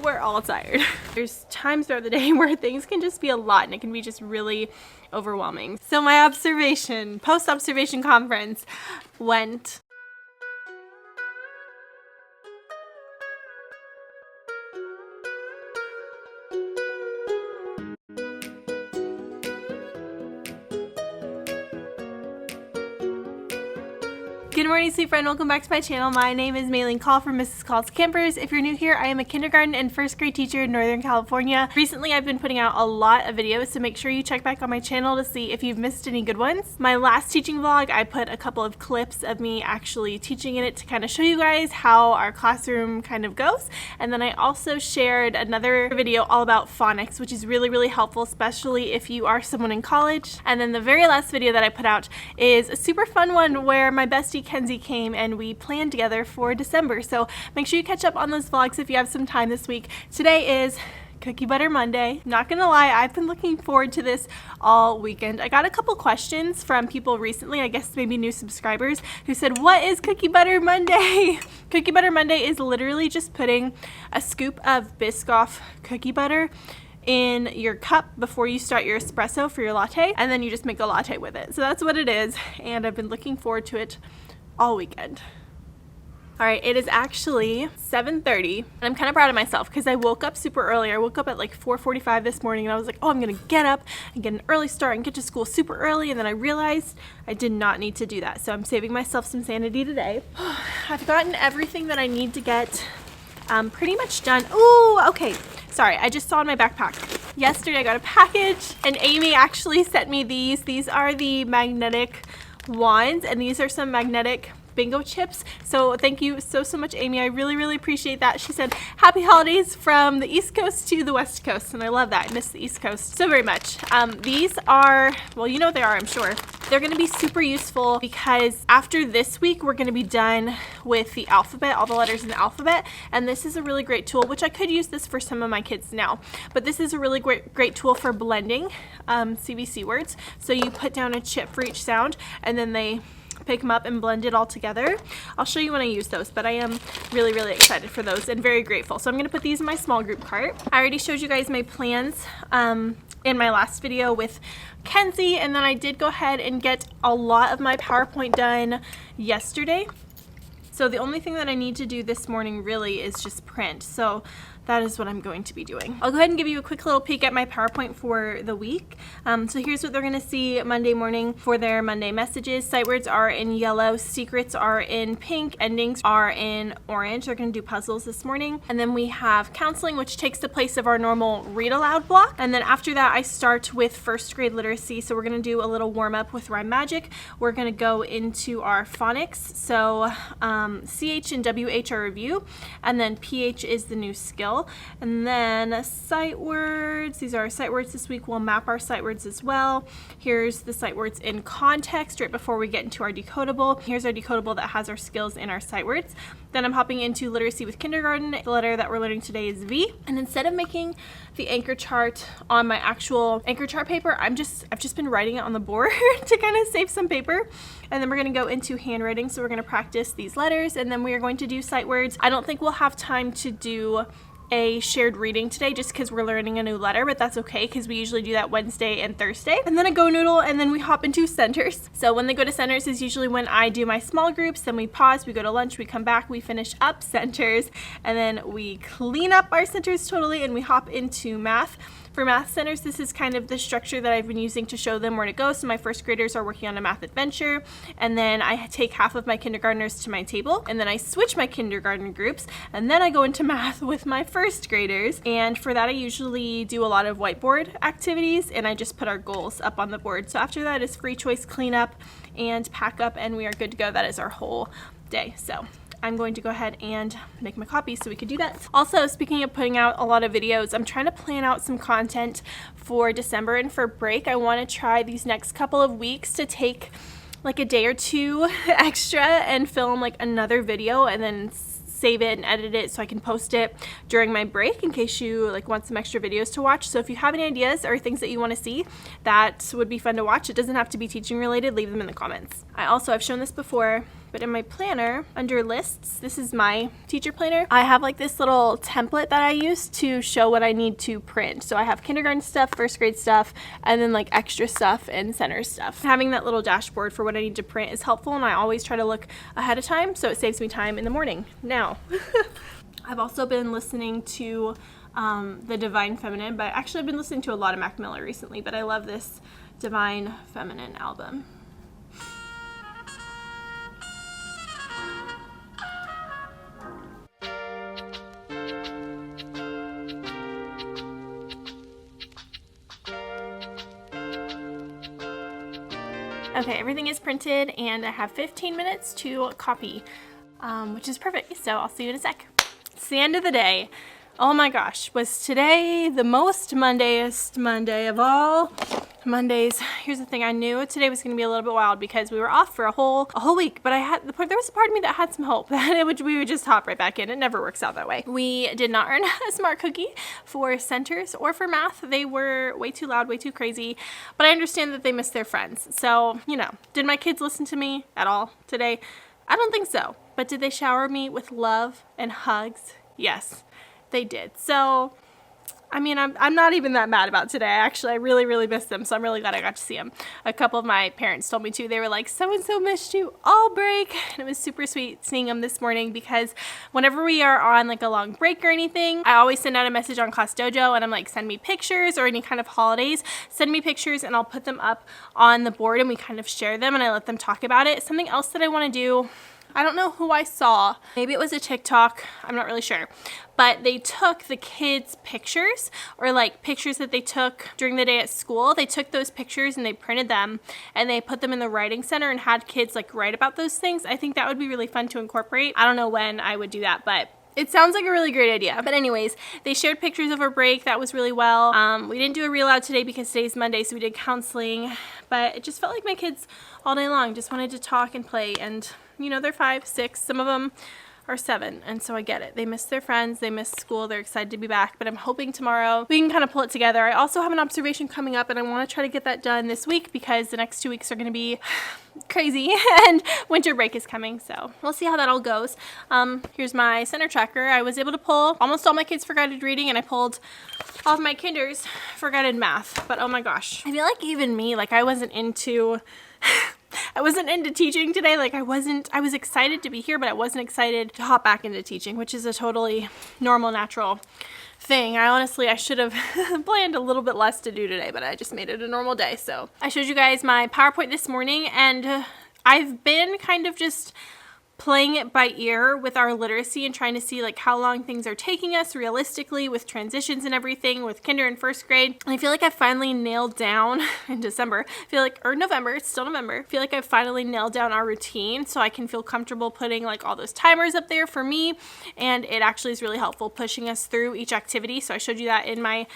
we're all tired. There's times throughout the day where things can just be a lot and it can be just really overwhelming. So my observation, post-observation conference went Good morning, sweet friend. Welcome back to my channel. My name is Maylene Call from Mrs. Call's Campers. If you're new here, I am a kindergarten and first grade teacher in Northern California. Recently, I've been putting out a lot of videos, so make sure you check back on my channel to see if you've missed any good ones. My last teaching vlog, I put a couple of clips of me actually teaching in it to kind of show you guys how our classroom kind of goes. And then I also shared another video all about phonics, which is really, really helpful, especially if you are someone in college. And then the very last video that I put out is a super fun one where my bestie Kenzie came and we planned together for December. So make sure you catch up on those vlogs if you have some time this week. Today is Cookie Butter Monday. Not gonna lie, I've been looking forward to this all weekend. I got a couple questions from people recently, I guess maybe new subscribers, who said, what is Cookie Butter Monday? Cookie Butter Monday is literally just putting a scoop of Biscoff cookie butter in your cup before you start your espresso for your latte, and then you just make a latte with it. So that's what it is, and I've been looking forward to it all weekend. All right, it is actually 7:30, and I'm kind of proud of myself because I woke up super early. I woke up at like 4:45 this morning, and I was like, oh, I'm gonna get up and get an early start and get to school super early, and then I realized I did not need to do that. So I'm saving myself some sanity today. I've gotten everything that I need to get pretty much done. Ooh, okay. Sorry, I just saw in my backpack. Yesterday I got a package, and Amy actually sent me these. These are the magnetic wands, and these are some magnetic bingo chips. So thank you so much, Amy. I really appreciate that. She said happy holidays from the East Coast to the West Coast, and I love that. I miss the East Coast so very much. These are, well, you know what they are, I'm sure. They're going to be super useful because after this week we're going to be done with the alphabet, all the letters in the alphabet, and this is a really great tool, which I could use this for some of my kids now, but this is a really great tool for blending CVC words. So you put down a chip for each sound, and then they pick them up and blend it all together. I'll show you when I use those, but I am really excited for those and very grateful. So I'm gonna put these in my small group cart. I already showed you guys my plans in my last video with Kenzie, and then I did go ahead and get a lot of my PowerPoint done yesterday. So the only thing that I need to do this morning really is just print. So that is what I'm going to be doing. I'll go ahead and give you a quick little peek at my PowerPoint for the week. So here's what they're gonna see Monday morning for their Monday messages. Sight words are in yellow, secrets are in pink, endings are in orange. They're gonna do puzzles this morning. And then we have counseling, which takes the place of our normal read aloud block. And then after that, I start with first grade literacy. So we're gonna do a little warm up with Rhyme Magic. We're gonna go into our phonics. So CH and WH are review, and then PH is the new skill. And then sight words, these are our sight words this week. We'll map our sight words as well. Here's the sight words in context right before we get into our decodable. Here's our decodable that has our skills in our sight words. Then I'm hopping into literacy with kindergarten. The letter that we're learning today is V. And instead of making the anchor chart on my actual anchor chart paper, I've just been writing it on the board to kind of save some paper. And then we're gonna go into handwriting. So we're gonna practice these letters, and then we are going to do sight words. I don't think we'll have time to do a shared reading today just because we're learning a new letter, but that's okay because we usually do that Wednesday and Thursday. And then a go noodle, and then we hop into centers. So when they go to centers is usually when I do my small groups, then we pause, we go to lunch, we come back, we finish up centers, and then we clean up our centers totally, and we hop into math. For math centers, this is kind of the structure that I've been using to show them where to go. So my first graders are working on a math adventure, and then I take half of my kindergartners to my table, and then I switch my kindergarten groups, and then I go into math with my first graders. And for that, I usually do a lot of whiteboard activities, and I just put our goals up on the board. So after that is free choice cleanup and pack up, and we are good to go. That is our whole day. So I'm going to go ahead and make my copies so we could do that. Also, speaking of putting out a lot of videos, I'm trying to plan out some content for December and for break. I want to try these next couple of weeks to take like a day or two extra and film like another video and then save it and edit it so I can post it during my break in case you like want some extra videos to watch. So if you have any ideas or things that you want to see that would be fun to watch, it doesn't have to be teaching related, leave them in the comments. I've shown this before, But in my planner, under lists, this is my teacher planner, I have like this little template that I use to show what I need to print. So I have kindergarten stuff, first grade stuff, and then like extra stuff and center stuff. Having that little dashboard for what I need to print is helpful, and I always try to look ahead of time so it saves me time in the morning. Now, I've also been listening to the Divine Feminine, but actually I've been listening to a lot of Mac Miller recently, but I love this Divine Feminine album. Okay, everything is printed and I have 15 minutes to copy, which is perfect. So I'll see you in a sec. It's the end of the day. Oh my gosh, was today the most Mondayest Monday of all Mondays? Here's the thing, I knew today was going to be a little bit wild because we were off for a whole week, but there was a part of me that had some hope that we would just hop right back in. It never works out that way. We did not earn a smart cookie for centers or for math. They were way too loud, way too crazy, but I understand that they missed their friends. So, you know, did my kids listen to me at all today? I don't think so, but did they shower me with love and hugs? Yes. They did. So, I mean, I'm not even that mad about today. I really missed them, so I'm really glad I got to see them. A couple of my parents told me to. They were like, so-and-so missed you all break. And it was super sweet seeing them this morning because whenever we are on like a long break or anything, I always send out a message on Class Dojo and I'm like, send me pictures, or any kind of holidays, send me pictures and I'll put them up on the board and we kind of share them and I let them talk about it. Something else that I want to do, I don't know who I saw. Maybe it was a TikTok. I'm not really sure. But they took the kids' pictures, or like pictures that they took during the day at school. They took those pictures and they printed them and they put them in the writing center and had kids like write about those things. I think that would be really fun to incorporate. I don't know when I would do that, but it sounds like a really great idea. But anyways, they shared pictures of our break. That was really well. We didn't do a real out today because today's Monday, so we did counseling. But it just felt like my kids all day long just wanted to talk and play. And, you know, they're 5, 6. Some of them are 7, and so I get it. They miss their friends, they miss school, they're excited to be back, but I'm hoping tomorrow we can kind of pull it together. I also have an observation coming up and I want to try to get that done this week because the next 2 weeks are going to be crazy and winter break is coming, so we'll see how that all goes. Here's my center tracker. I was able to pull almost all my kids for guided reading and I pulled all of my kinders for guided math, but oh my gosh, I feel like even me, like I wasn't into teaching today. Like I was excited to be here, but I wasn't excited to hop back into teaching, which is a totally normal, natural thing. I should have planned a little bit less to do today, but I just made it a normal day. So I showed you guys my PowerPoint this morning, and I've been kind of just playing it by ear with our literacy and trying to see like how long things are taking us realistically with transitions and everything with kinder and first grade. And I feel like I finally nailed down in December, or November, it's still November. I feel like I finally nailed down our routine so I can feel comfortable putting like all those timers up there for me. And it actually is really helpful pushing us through each activity. So I showed you that in my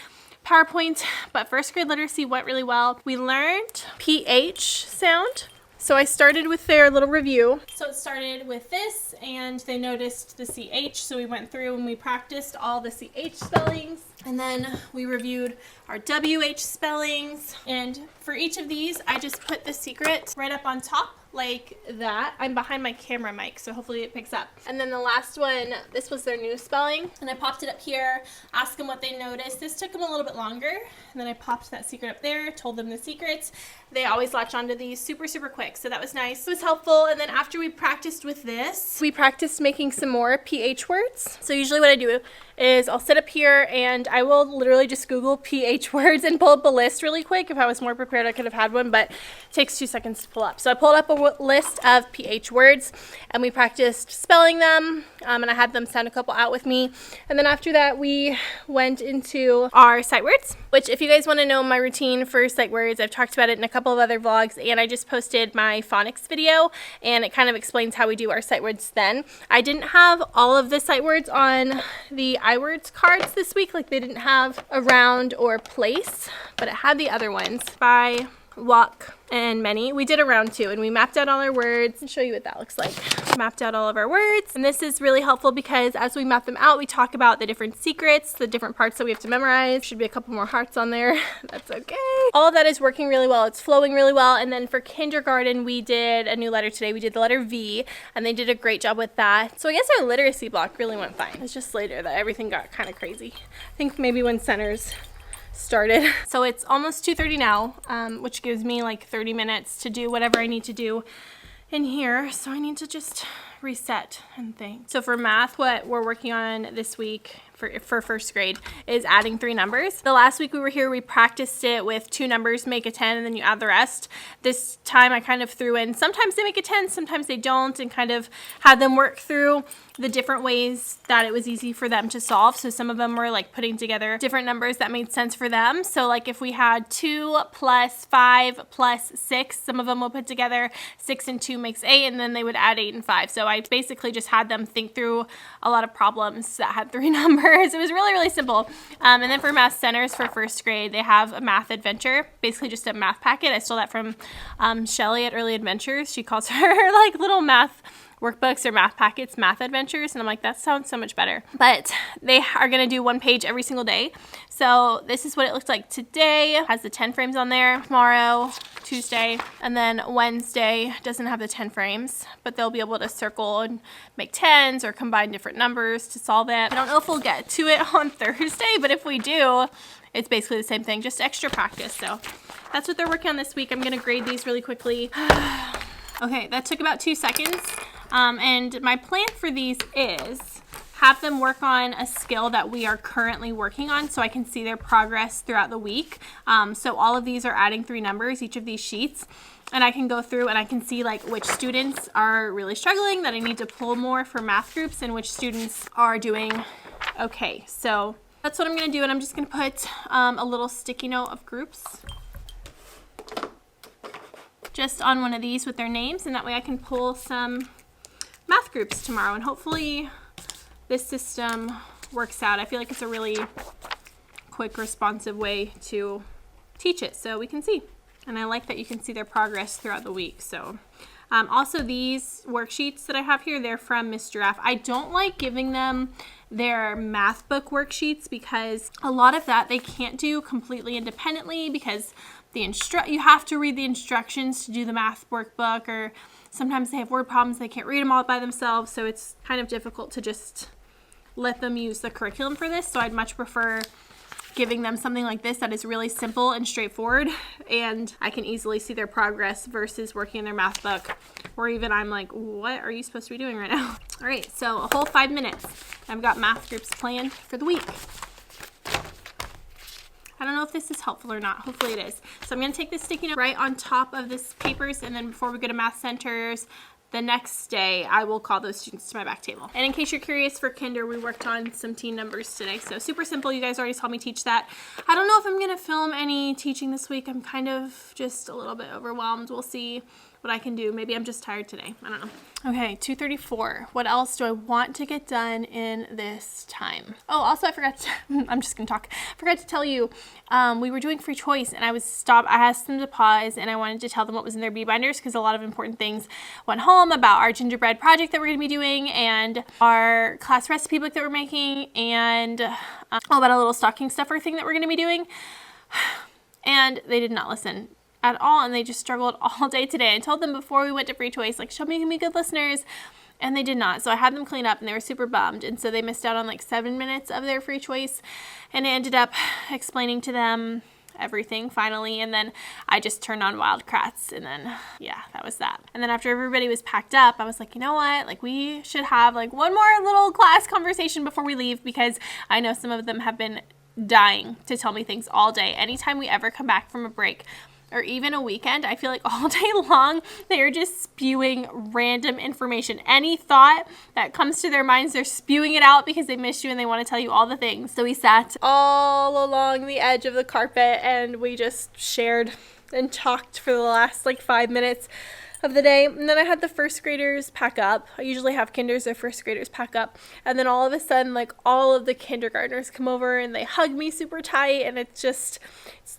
PowerPoint, but first grade literacy went really well. We learned PH sound. So I started with their little review. So it started with this, and they noticed the CH, so we went through and we practiced all the CH spellings, and then we reviewed our WH spellings, and for each of these, I just put the secret right up on top, like that. I'm behind my camera mic, so hopefully it picks up. And then the last one, this was their new spelling, and I popped it up here, asked them what they noticed. This took them a little bit longer, and then I popped that secret up there, told them the secrets. They always latch onto these super quick, so that was nice. It was helpful. And then after we practiced with this, we practiced making some more PH words. So usually what I do is I'll sit up here and I will literally just Google PH words and pull up a list really quick. If I was more prepared, I could have had one, but it takes 2 seconds to pull up. So I pulled up a list of PH words and we practiced spelling them, and I had them sound a couple out with me. And then after that, we went into our sight words, which if you guys want to know my routine for sight words, I've talked about it in a couple of other vlogs, and I just posted my phonics video and it kind of explains how we do our sight words then. I didn't have all of the sight words on the iWords cards this week, like they didn't have around or place, but it had the other ones. By walk, and many. We did a round 2 and we mapped out all our words. I'll show you what that looks like. Mapped out all of our words, and this is really helpful because as we map them out, we talk about the different secrets, the different parts that we have to memorize. Should be a couple more hearts on there. That's okay. All of that is working really well. It's flowing really well. And then for kindergarten, we did a new letter today. We did the letter V, and they did a great job with that. So I guess our literacy block really went fine. It's just later that everything got kind of crazy. I think maybe when centers started. So it's almost 2:30 now, which gives me like 30 minutes to do whatever I need to do in here. So I need to just reset and think. So for math, what we're working on this week for first grade is adding 3 numbers. The last week we were here, we practiced it with 2 numbers make a 10 and then you add the rest. This time I kind of threw in, sometimes they make a 10, sometimes they don't, and kind of had them work through the different ways that it was easy for them to solve. So some of them were like putting together different numbers that made sense for them. So like if we had 2 plus 5 plus 6, some of them will put together 6 and 2 makes 8, and then they would add 8 and 5. So I basically just had them think through a lot of problems that had 3 numbers. It was really, really simple. And then for math centers for first grade, they have a math adventure, basically just a math packet. I stole that from Shelly at Early Adventures. She calls her like little math workbooks or math packets, math adventures, and I'm like, that sounds so much better. But they are gonna do 1 page every single day. So this is what it looks like today. It has the 10 frames on there. Tomorrow, Tuesday, and then Wednesday doesn't have the 10 frames, but they'll be able to circle and make 10s or combine different numbers to solve it. I don't know if we'll get to it on Thursday, but if we do, it's basically the same thing, just extra practice. So that's what they're working on this week. I'm gonna grade these really quickly. Okay, that took about 2 seconds. And my plan for these is have them work on a skill that we are currently working on so I can see their progress throughout the week. So all of these are adding 3 numbers, each of these sheets. And I can go through and I can see like which students are really struggling that I need to pull more for math groups and which students are doing okay. So that's what I'm going to do, and I'm just going to put a little sticky note of groups just on one of these with their names, and that way I can pull some math groups tomorrow, and hopefully this system works out. I feel like it's a really quick, responsive way to teach it so we can see. And I like that you can see their progress throughout the week. So also these worksheets that I have here, they're from Miss Giraffe. I don't like giving them their math book worksheets because a lot of that they can't do completely independently because you have to read the instructions to do the math workbook, or sometimes they have word problems, they can't read them all by themselves, so it's kind of difficult to just let them use the curriculum for this. So I'd much prefer giving them something like this that is really simple and straightforward, and I can easily see their progress versus working in their math book, or even I'm like, what are you supposed to be doing right now? All right, so a whole 5 minutes. I've got math groups planned for the week. I don't know if this is helpful or not. Hopefully it is. So I'm going to take this sticky note right on top of this papers, and then before we go to math centers the next day, I will call those students to my back table. And in case you're curious, for kinder, we worked on some teen numbers today. So super simple. You guys already saw me teach that. I don't know if I'm going to film any teaching this week. I'm kind of just a little bit overwhelmed. We'll see what I can do. Maybe I'm just tired today. I don't know. Okay, 2:34. What else do I want to get done in this time? Oh, also I forgot to, I'm just gonna talk. I forgot to tell you, we were doing free choice and I asked them to pause and I wanted to tell them what was in their bee binders because a lot of important things went home about our gingerbread project that we're gonna be doing and our class recipe book that we're making and all about a little stocking stuffer thing that we're gonna be doing. And they did not listen at all, and they just struggled all day today. I told them before we went to free choice, like, show me good listeners, and they did not. So I had them clean up and they were super bummed, and so they missed out on like 7 minutes of their free choice, and I ended up explaining to them everything finally, and then I just turned on Wildcrats, and then yeah, that was that. And then after everybody was packed up, I was like, you know what, like we should have like one more little class conversation before we leave, because I know some of them have been dying to tell me things all day. Anytime we ever come back from a break or even a weekend, I feel like all day long, they are just spewing random information. Any thought that comes to their minds, they're spewing it out because they missed you and they want to tell you all the things. So we sat all along the edge of the carpet and we just shared and talked for the last like 5 minutes of the day. And then I had the first graders pack up. I usually have kinders or first graders pack up. And then all of a sudden, like, all of the kindergartners come over and they hug me super tight. And it's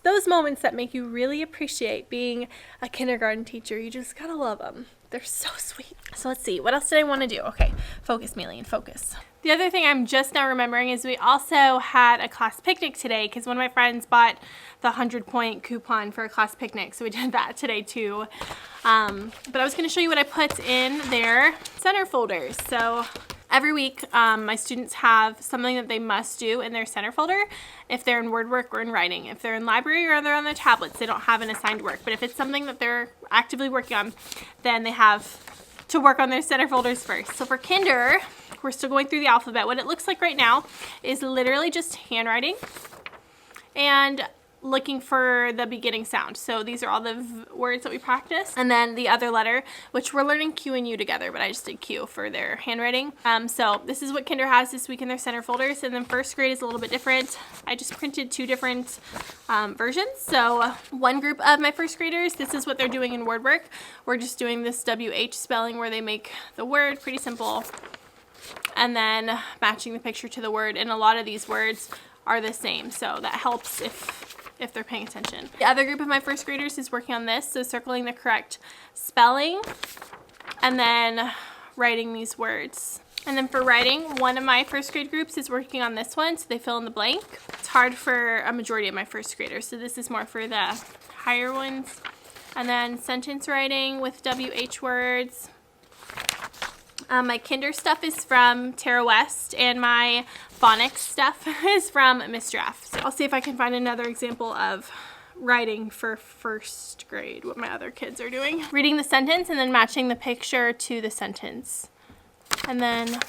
those moments that make you really appreciate being a kindergarten teacher. You just gotta love them. They're so sweet. So let's see, what else did I want to do? Okay, focus, Maylene, focus. The other thing I'm just now remembering is we also had a class picnic today because one of my friends bought the 100-point coupon for a class picnic, so we did that today too. But I was going to show you what I put in their center folders. So every week, my students have something that they must do in their center folder if they're in word work or in writing. If they're in library or they're on their tablets, they don't have an assigned work. But if it's something that they're actively working on, then they have to work on their center folders first. So for kinder, we're still going through the alphabet. What it looks like right now is literally just handwriting and looking for the beginning sound. So these are all the words that we practice. And then the other letter, which we're learning Q and U together, but I just did Q for their handwriting. So this is what kinder has this week in their center folders. And then first grade is a little bit different. I just printed 2 different versions. So one group of my first graders, this is what they're doing in word work. We're just doing this WH spelling where they make the word, pretty simple. And then matching the picture to the word. And a lot of these words are the same. So that helps if they're paying attention. The other group of my first graders is working on this, so circling the correct spelling and then writing these words. And then for writing, one of my first grade groups is working on this one, so they fill in the blank. It's hard for a majority of my first graders, so this is more for the higher ones. And then sentence writing with WH words. My kinder stuff is from Tara West, and my phonics stuff is from Mr. F. So I'll see if I can find another example of writing for first grade, what my other kids are doing. Reading the sentence and then matching the picture to the sentence. And then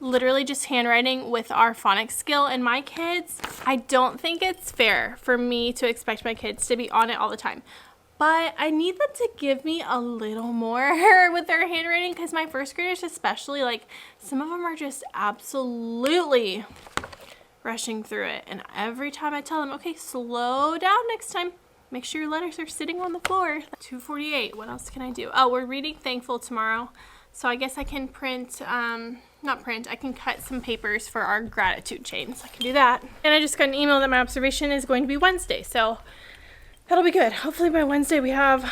literally just handwriting with our phonics skill. And my kids, I don't think it's fair for me to expect my kids to be on it all the time. But I need them to give me a little more with their handwriting because my first graders especially, like, some of them are just absolutely rushing through it. And every time I tell them, okay, slow down next time. Make sure your letters are sitting on the floor. 2:48, what else can I do? Oh, we're reading Thankful tomorrow. So I guess I can I can cut some papers for our gratitude chains. I can do that. And I just got an email that my observation is going to be Wednesday. So that'll be good. Hopefully by Wednesday we have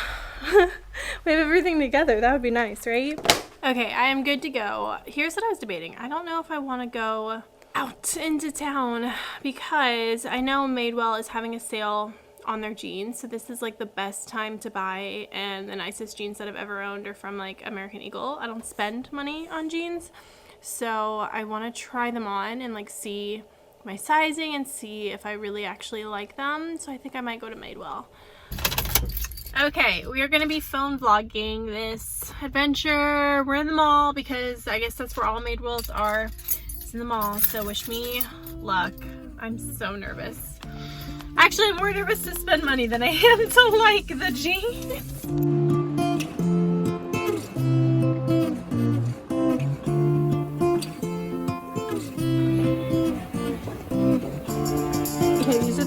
everything together. That would be nice, right? Okay, I am good to go. Here's what I was debating. I don't know if I want to go out into town because I know Madewell is having a sale on their jeans. So this is like the best time to buy, and the nicest jeans that I've ever owned are from like American Eagle. I don't spend money on jeans. So I want to try them on and like see my sizing and see if I really actually like them. So I think I might go to Madewell. Okay, we are going to be phone vlogging this adventure. We're in the mall because I guess that's where all Madewells are. It's in the mall, so wish me luck. I'm so nervous. Actually, I'm more nervous to spend money than I am to like the jeans.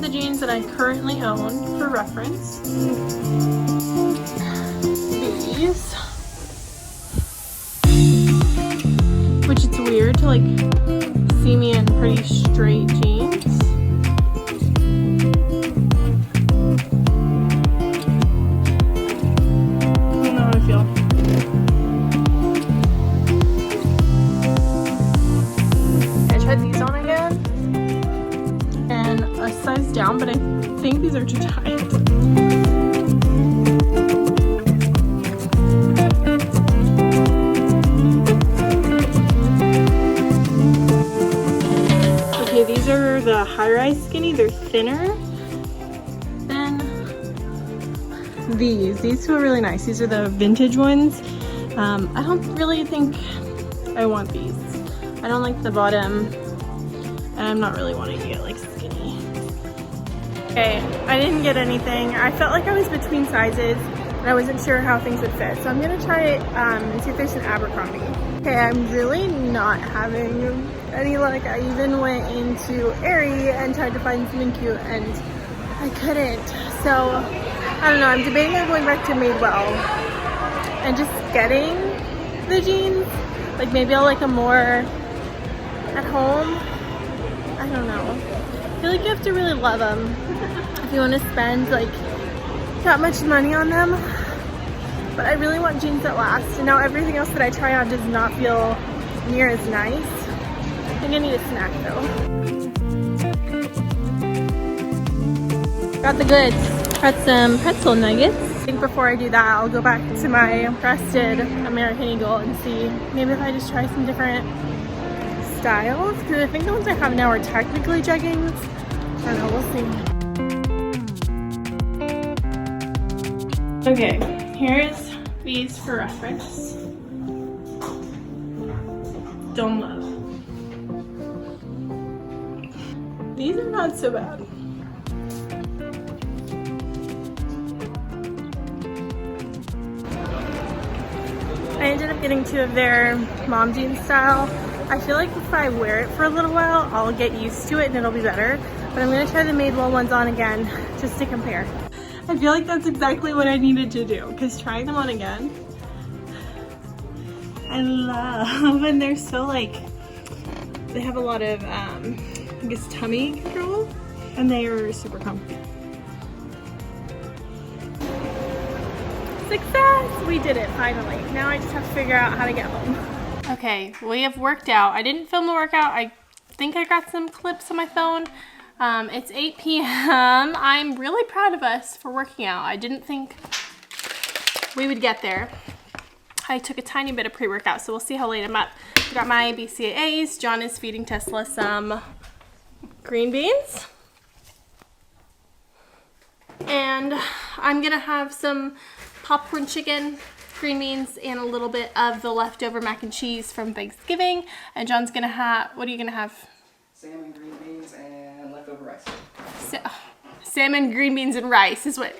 Jeans that I currently own for reference. These, which it's weird to like see me in pretty straight jeans. I don't know how I feel. I tried these on again. A size down, but I think these are too tight. Okay, these are the high-rise skinny. They're thinner than these. These feel really nice. These are the vintage ones. I don't really think I want these. I don't like the bottom, and I'm not really wanting to get like skinny. Okay, I didn't get anything. I felt like I was between sizes and I wasn't sure how things would fit. So I'm gonna try it and see if there's an Abercrombie. Okay, I'm really not having any luck. I even went into Aerie and tried to find something cute and I couldn't. So, I don't know, I'm debating on going back to Madewell and just getting the jeans. Like maybe I'll like them more at home. I don't know. I feel like you have to really love them if you want to spend like that much money on them. But I really want jeans that last. And now everything else that I try on does not feel near as nice. I think I need a snack though. Got the goods. Got some pretzel nuggets. I think before I do that, I'll go back to my crested American Eagle and see maybe if I just try some different styles. Because I think the ones I have now are technically jeggings. I don't know, we'll see. Okay, here's these for reference. Don't love. These are not so bad. I ended up getting two of their mom jeans style. I feel like if I wear it for a little while, I'll get used to it and it'll be better. But I'm gonna try the Madewell ones on again just to compare. I feel like that's exactly what I needed to do, because trying them on again, I love, and they're so like, they have a lot of, I guess, tummy control, and they are super comfy. Success! We did it finally. Now I just have to figure out how to get home. Okay, we have worked out. I didn't film the workout. I think I got some clips on my phone. It's 8 p.m. I'm really proud of us for working out. I didn't think we would get there. I took a tiny bit of pre-workout, so we'll see how late I'm up. I got my BCAAs. John is feeding Tesla some green beans. And I'm gonna have some popcorn chicken, green beans, and a little bit of the leftover mac and cheese from Thanksgiving. And John's gonna have, what are you gonna have? Salmon, green beans, and leftover rice. Salmon, green beans, and rice is what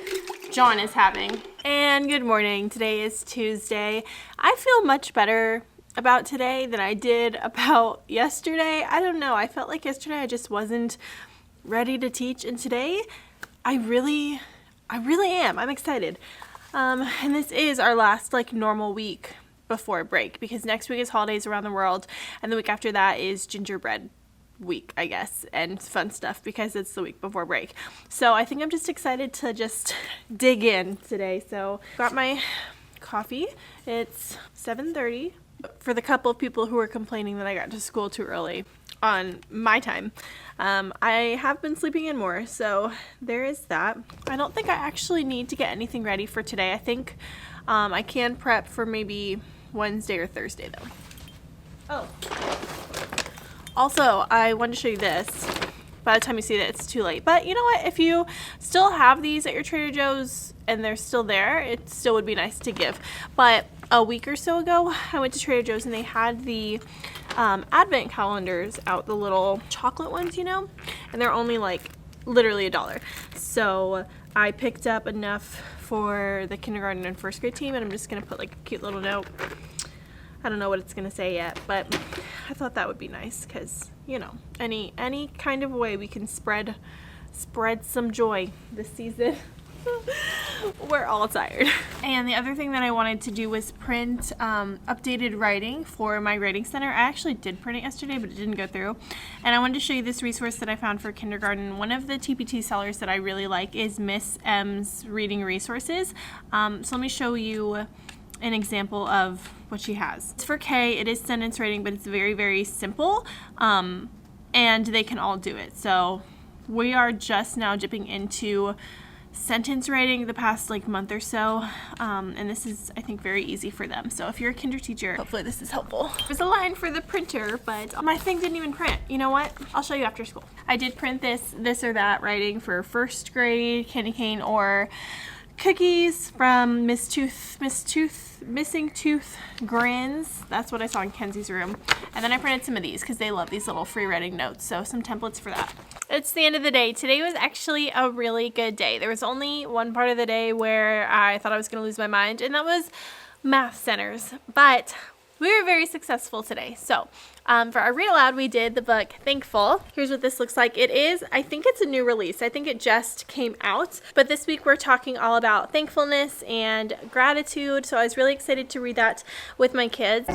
John is having. And good morning. Today is Tuesday. I feel much better about today than I did about yesterday. I don't know. I felt like yesterday I just wasn't ready to teach, and today I really am. I'm excited. And this is our last like normal week before break, because next week is holidays around the world, and the week after that is gingerbread week, I guess, and fun stuff because it's the week before break. So I think I'm just excited to just dig in today. So got my coffee. It's 7:30. For the couple of people who are complaining that I got to school too early on my time, I have been sleeping in more, so there is that. I don't think I actually need to get anything ready for today. I think I can prep for maybe Wednesday or Thursday though. Oh. Also, I wanted to show you this. By the time you see that, it's too late. But you know what? If you still have these at your Trader Joe's and they're still there, it still would be nice to give. But a week or so ago, I went to Trader Joe's and they had the advent calendars out, the little chocolate ones, you know? And they're only like literally $1. So I picked up enough for the kindergarten and first grade team, and I'm just gonna put like a cute little note. I don't know what it's gonna say yet, but I thought that would be nice because, you know, any kind of way we can spread some joy this season. We're all tired. And the other thing that I wanted to do was print updated writing for my writing center. I actually did print it yesterday, but it didn't go through. And I wanted to show you this resource that I found for kindergarten. One of the TPT sellers that I really like is Miss M's Reading Resources. So let me show you an example of what she has. It's for K. It is sentence writing, but it's very, very simple. And they can all do it. So we are just now dipping into sentence writing the past like month or so, and this is, I think, very easy for them. So if you're a kinder teacher, hopefully this is helpful. There's a line for the printer, but my thing didn't even print. You know what? I'll show you after school. I did print this or that writing for first grade, candy cane, or cookies from Missing Tooth Grins. That's what I saw in Kenzie's room. And then I printed some of these because they love these little free writing notes, so some templates for that. It's the end of the day. Today was actually a really good day. There was only one part of the day where I thought I was going to lose my mind, and that was math centers. But We were very successful today. So for our read aloud, we did the book Thankful. Here's what this looks like. It is, I think it's a new release. I think it just came out. But this week we're talking all about thankfulness and gratitude. So I was really excited to read that with my kids.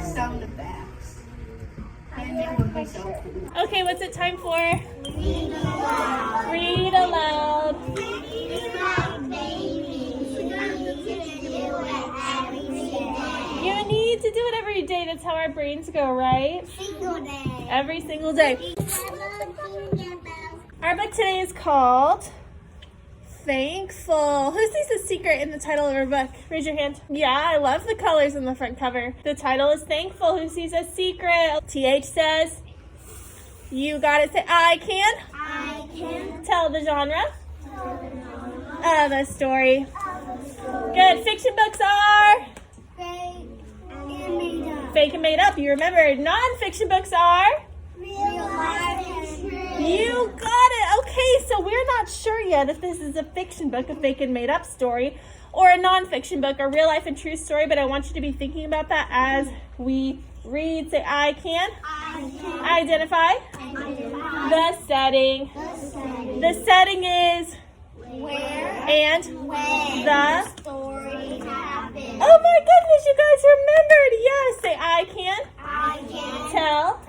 Okay, what's it time for? Read aloud. Read aloud. You need to do it every day. That's how our brains go, right? Every single day. Our book today is called Thankful. Who sees a secret in the title of our book? Raise your hand. Yeah, I love the colors in the front cover. The title is Thankful. Who sees a secret? TH says, you got it. Say, I can. I can. Tell the genre. Of a story. Good. Fiction books are fake and made up. You remembered. Non-fiction books are real life and true. You got it. Okay, so we're not sure yet if this is a fiction book, a fake and made up story, or a non-fiction book, a real life and true story, but I want you to be thinking about that as we read. Say, I can. I can. Identify. The setting. The setting is where and when the story happened. Oh my goodness, you guys remembered. Yes, say I can. I can. Tell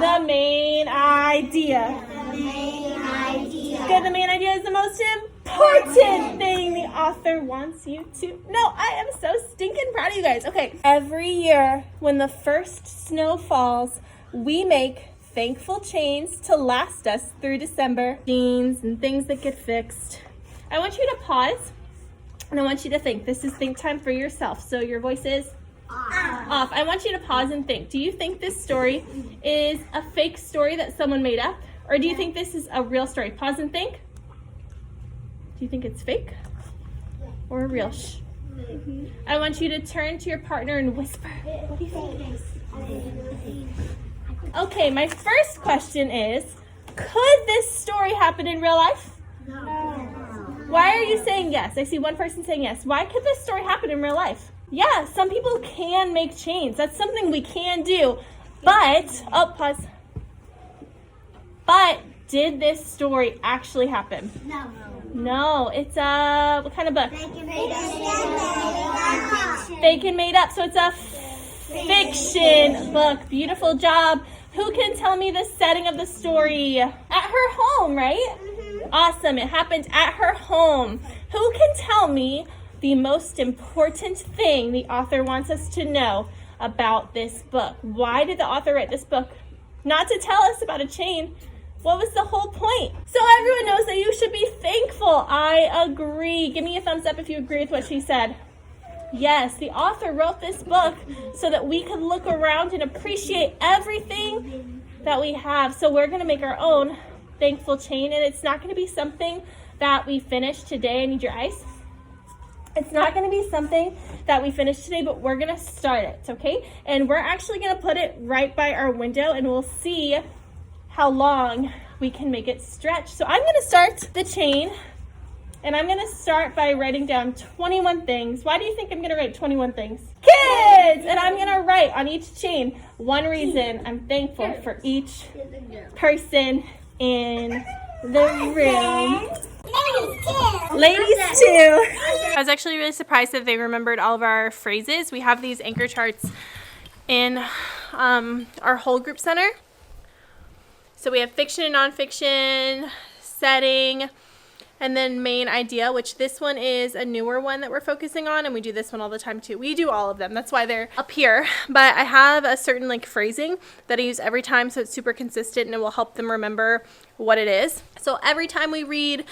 the main idea. The main idea. Good, the main idea is the most important thing the author wants you to know. I am so stinking proud of you guys. Okay, every year when the first snow falls, we make thankful chains to last us through December. Jeans and things that get fixed. I want you to pause and I want you to think. This is think time for yourself. So your voice is off. I want you to pause and think. Do you think this story is a fake story that someone made up? Or do you think this is a real story? Pause and think. Do you think it's fake or real? Shh. I want you to turn to your partner and whisper. What do you think? Okay, my first question is, could this story happen in real life? No. Why are you saying yes? I see one person saying yes. Why could this story happen in real life? Yeah, some people can make chains. That's something we can do. But, pause. But did this story actually happen? No. No, it's what kind of book? Fake and made up. So it's a fiction book. Beautiful job. Who can tell me the setting of the story? At her home, right? Awesome. It happened at her home. Who can tell me the most important thing the author wants us to know about this book? Why did the author write this book? Not to tell us about a chain. What was the whole point? So everyone knows that you should be thankful. I agree. Give me a thumbs up if you agree with what she said. Yes, the author wrote this book so that we could look around and appreciate everything that we have. So we're going to make our own thankful chain, and it's not going to be something that we finish today. I need your ice. It's not going to be something that we finish today, but we're going to start it, okay? And we're actually going to put it right by our window, and we'll see how long we can make it stretch. So I'm going to start the chain, and I'm going to start by writing down 21 things. Why do you think I'm going to write 21 things? Kids! And I'm going to write on each chain one reason I'm thankful for each person in the room. Ladies too. I was actually really surprised that they remembered all of our phrases. We have these anchor charts in our whole group center. So we have fiction and nonfiction, setting, and then main idea, which this one is a newer one that we're focusing on, and we do this one all the time too. We do all of them. That's why they're up here. But I have a certain phrasing that I use every time, so it's super consistent and it will help them remember what it is. So every time we read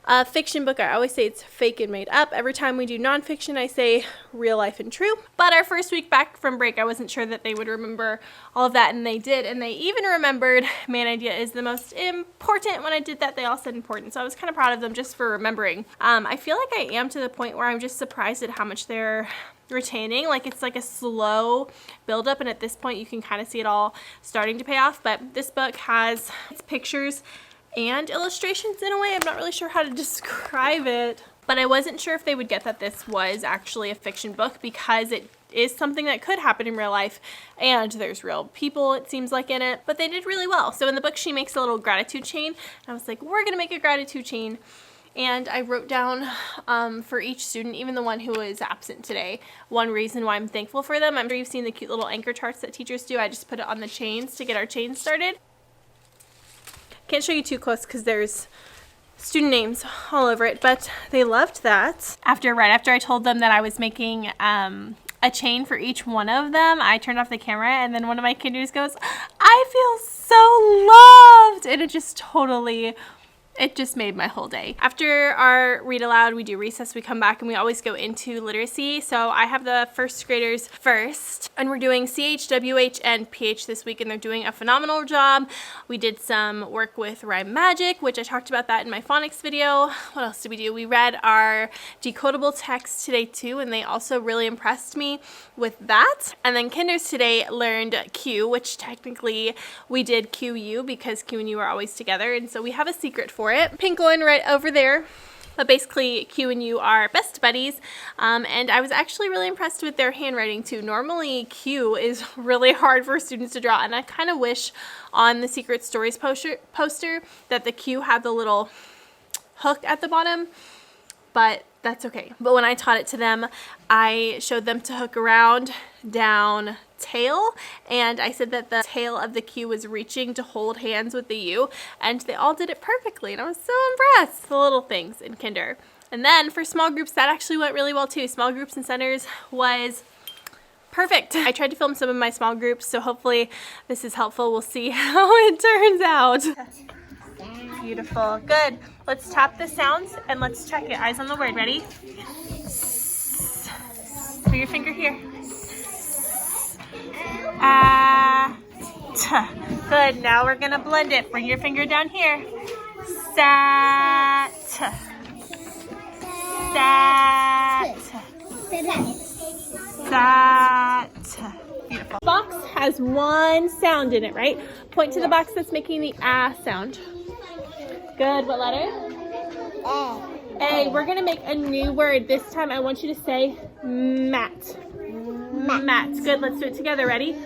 a fiction book, I always say it's fake and made up. Every time we do nonfiction, I say real life and true. But our first week back from break, I wasn't sure that they would remember all of that, and they did. And they even remembered main idea is the most important. When I did that, they all said important. So I was kind of proud of them just for remembering. I feel like I am to the point where I'm just surprised at how much they're retaining. It's like a slow buildup, and at this point you can kind of see it all starting to pay off. But this book has pictures and illustrations in a way. I'm not really sure how to describe it, but I wasn't sure if they would get that this was actually a fiction book because is something that could happen in real life, and there's real people, it seems like, in it, but they did really well. So in the book, she makes a little gratitude chain, and I was like, we're gonna make a gratitude chain. And I wrote down for each student, even the one who was absent today, one reason why I'm thankful for them. I'm sure you've seen the cute little anchor charts that teachers do. I just put it on the chains to get our chain started. Can't show you too close because there's student names all over it, but they loved that. Right after I told them that I was making a chain for each one of them, I turned off the camera, and then one of my kinders goes, "I feel so loved," and it just made my whole day. After our read aloud, we do recess, we come back, and we always go into literacy. So I have the first graders first, and we're doing CH, WH, and PH this week, and they're doing a phenomenal job. We did some work with Rhyme Magic, which I talked about that in my phonics video. What else did we do? We read our decodable text today too, and they also really impressed me with that. And then kinders today learned Q, which technically we did QU because Q and U are always together, and so we have a secret for it. Pink one right over there. But basically, Q and U are best buddies, and I was actually really impressed with their handwriting too. Normally, Q is really hard for students to draw, and I kind of wish on the Secret Stories poster that the Q had the little hook at the bottom, but that's okay. But when I taught it to them, I showed them to hook around, down, tail, and I said that the tail of the Q was reaching to hold hands with the U, and they all did it perfectly, and I was so impressed. The little things in kinder. And then for small groups, that actually went really well too. Small groups and centers was perfect. I tried to film some of my small groups, so hopefully this is helpful. We'll see how it turns out. Beautiful. Good. Let's tap the sounds and let's check it. Eyes on the word. Ready? Put your finger here. Good. Now we're gonna blend it. Bring your finger down here. Sat. Sat. Sat. Beautiful. Box has one sound in it, right? Point to the box that's making the ah sound. Good. What letter? A. A. We're gonna make a new word. This time I want you to say mat. Mat. Good. Let's do it together. Ready?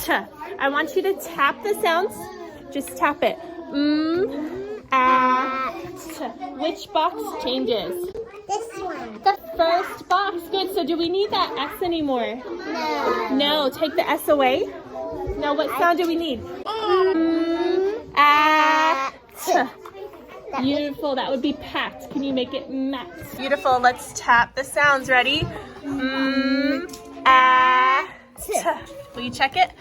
T. I want you to tap the sounds. Just tap it. T. Which box changes? This one. The first box. Good. So do we need that S anymore? No. No. Take the S away. Now what sound do we need? T. Beautiful. That would be pat. Can you make it mat? Beautiful. Let's tap the sounds. Ready? T. Will you check it?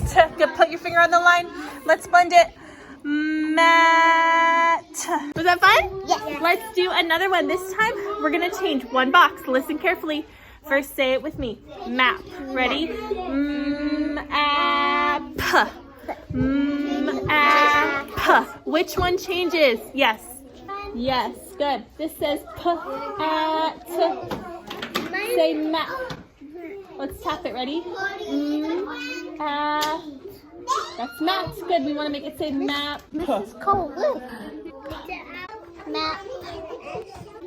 T. Good. Put your finger on the line. Let's blend it. Mat. Was that fun? Yes. Let's do another one. This time we're going to change one box. Listen carefully. First say it with me. Map. Ready? Map. Map. Which one changes? Yes. Yes. Good. This says p-at. Say map. Let's tap it. Ready? That's map. Good. We want to make it say map. It's cold. Map.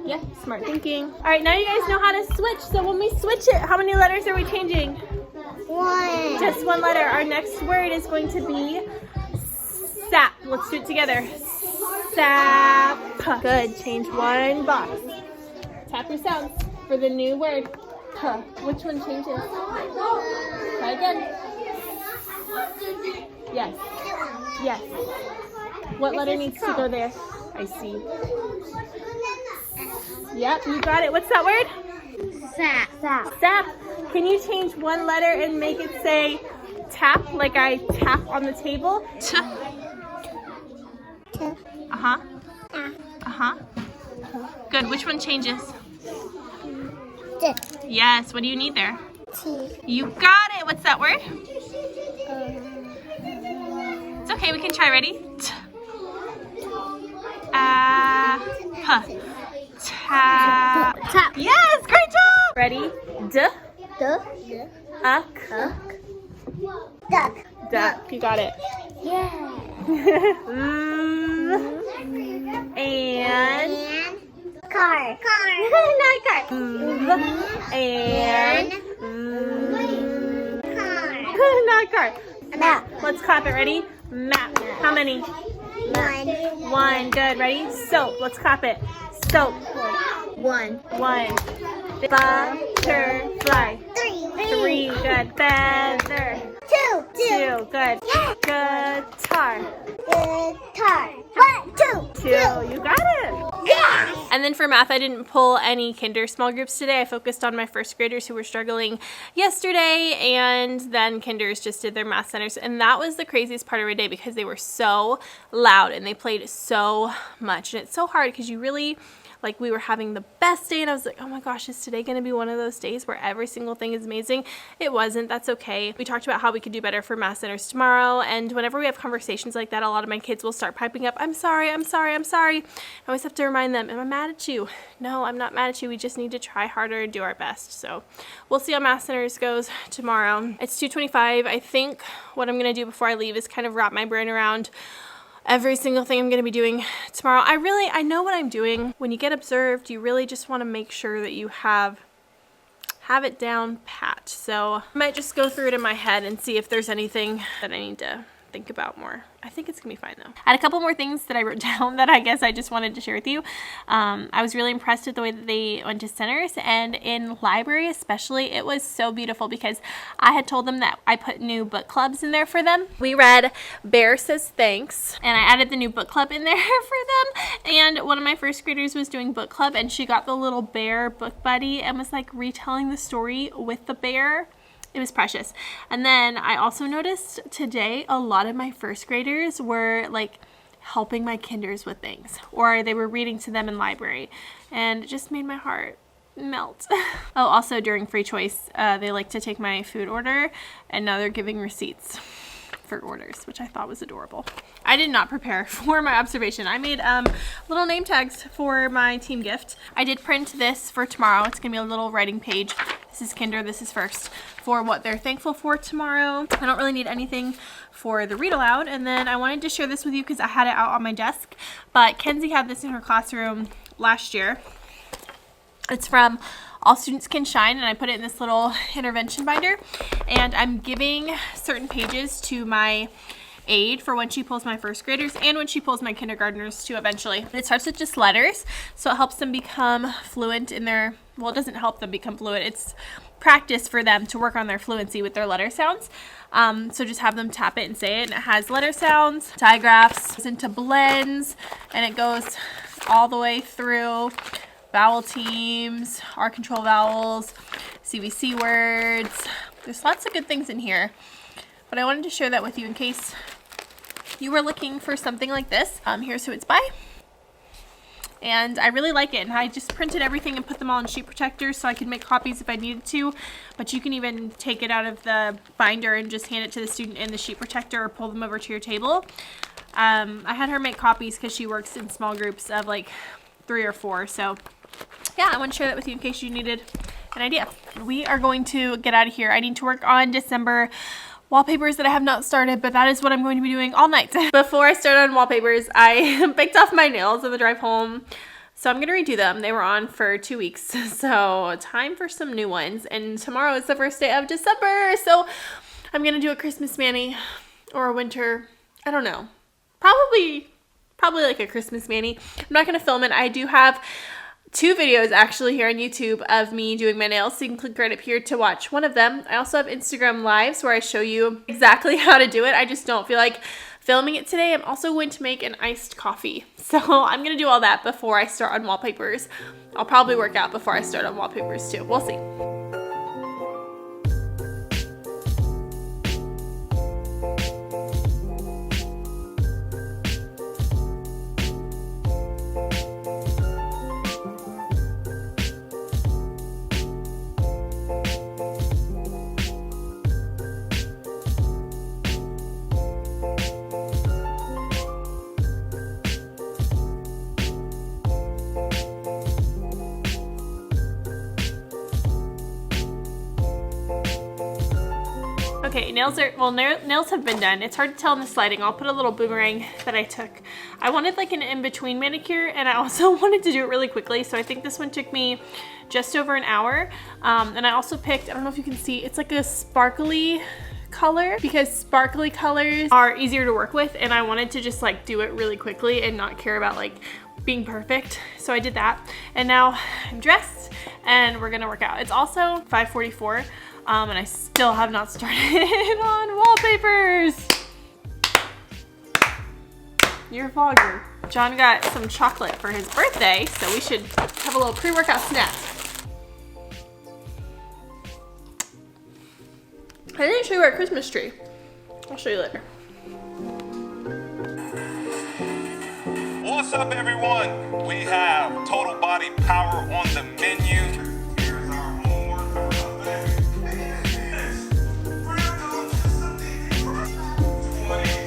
Yeah, smart thinking. All right, now you guys know how to switch. So when we switch it, how many letters are we changing? One. Just one letter. Our next word is going to be sap. Let's do it together. Sap. Good. Change one box. Tap your sounds for the new word. Which one changes? Try again. Yes. Yes. What letter needs to go there? I see. Yep, you got it. What's that word? Sap. Sap. Sap. Can you change one letter and make it say tap, like I tap on the table? T. Uh-huh. Uh-huh. Good. Which one changes? T. Yes. What do you need there? T. You got it. What's that word? It's okay. We can try. Ready? T. P. Tap. Tap. Yes. Great job. Ready? D. D. Uck. Duck. Duck. You got it. Yeah. And Car. Not car. And Car. not car. Map. Let's clap it. Ready? Map. How many? One. Good. Ready? Soap. Let's clap it. Soap. One. One. Butterfly. Three. Good. Feather. Two. Two. Good. Guitar. Guitar. 1, 2. Two. You got it. Yeah. And then for math, I didn't pull any kinder small groups today. I focused on my first graders who were struggling yesterday, and then kinders just did their math centers. And that was the craziest part of my day because they were so loud and they played so much. And it's so hard because you really, like, we were having the best day and I was like, oh my gosh, is today going to be one of those days where every single thing is amazing? It wasn't. That's okay. We talked about how we could do better for math centers tomorrow, and whenever we have conversations like that, a lot of my kids will start piping up, I'm sorry, I'm sorry, I'm sorry. I always have to remind them, am I mad at you? No, I'm not mad at you. We just need to try harder and do our best. So we'll see how math centers goes tomorrow. It's 2:25. I think what I'm going to do before I leave is kind of wrap my brain around every single thing I'm going to be doing tomorrow. I know what I'm doing. When you get observed, you really just want to make sure that you have it down pat. So I might just go through it in my head and see if there's anything that I need to think about more. I think it's gonna be fine though. I had a couple more things that I wrote down that I guess I just wanted to share with you. I was really impressed with the way that they went to centers, and in library especially, it was so beautiful because I had told them that I put new book clubs in there for them. We read Bear Says Thanks, and I added the new book club in there for them, and one of my first graders was doing book club and she got the little bear book buddy and was like retelling the story with the bear. It was precious. And then I also noticed today a lot of my first graders were like helping my kinders with things, or they were reading to them in library, and it just made my heart melt. Oh, also during free choice, they like to take my food order, and now they're giving receipts for orders, which I thought was adorable. I did not prepare for my observation. I made little name tags for my team gift. I did print this for tomorrow. It's gonna be a little writing page. This is kinder, this is first, for what they're thankful for tomorrow. I don't really need anything for the read aloud. And then I wanted to share this with you because I had it out on my desk, but Kenzie had this in her classroom last year. It's from All Students Can Shine, and I put it in this little intervention binder, and I'm giving certain pages to my aide for when she pulls my first graders and when she pulls my kindergartners too eventually. It starts with just letters, so it helps them become fluent in their, well, it doesn't help them become fluent, it's practice for them to work on their fluency with their letter sounds. So just have them tap it and say it, and it has letter sounds, digraphs, goes into blends, and it goes all the way through vowel teams, R control vowels, CVC words. There's lots of good things in here, but I wanted to share that with you in case you were looking for something like this. Here's who it's by, and I really like it, and I just printed everything and put them all in sheet protectors so I could make copies if I needed to, but you can even take it out of the binder and just hand it to the student in the sheet protector or pull them over to your table. I had her make copies because she works in small groups of like 3 or 4, so yeah, I want to share that with you in case you needed an idea. We are going to get out of here. I need to work on December wallpapers that I have not started, but that is what I'm going to be doing all night. Before I start on wallpapers, I picked off my nails on the drive home, so I'm gonna redo them. They were on for 2 weeks, so time for some new ones. And tomorrow is the first day of December, so I'm gonna do a Christmas mani or a winter, I don't know, probably like a Christmas mani. I'm not gonna film it. I do have 2 videos actually here on YouTube of me doing my nails, so you can click right up here to watch one of them. I also have Instagram lives where I show you exactly how to do it. I just don't feel like filming it today. I'm also going to make an iced coffee, so I'm gonna do all that before I start on wallpapers. I'll probably work out before I start on wallpapers too. We'll see. Okay, nails have been done. It's hard to tell in the sliding. I'll put a little boomerang that I took. I wanted like an in-between manicure, and I also wanted to do it really quickly, so I think this one took me just over an hour. And I also picked, I don't know if you can see, it's like a sparkly color, because sparkly colors are easier to work with, and I wanted to just like do it really quickly and not care about like being perfect. So I did that, and now I'm dressed and we're gonna work out. It's also 5:44. And I still have not started on wallpapers. You're a vlogger. John got some chocolate for his birthday, so we should have a little pre-workout snack. I didn't show you our Christmas tree. I'll show you later. What's up, everyone? We have total body power on the menu. Here's our homework. 3.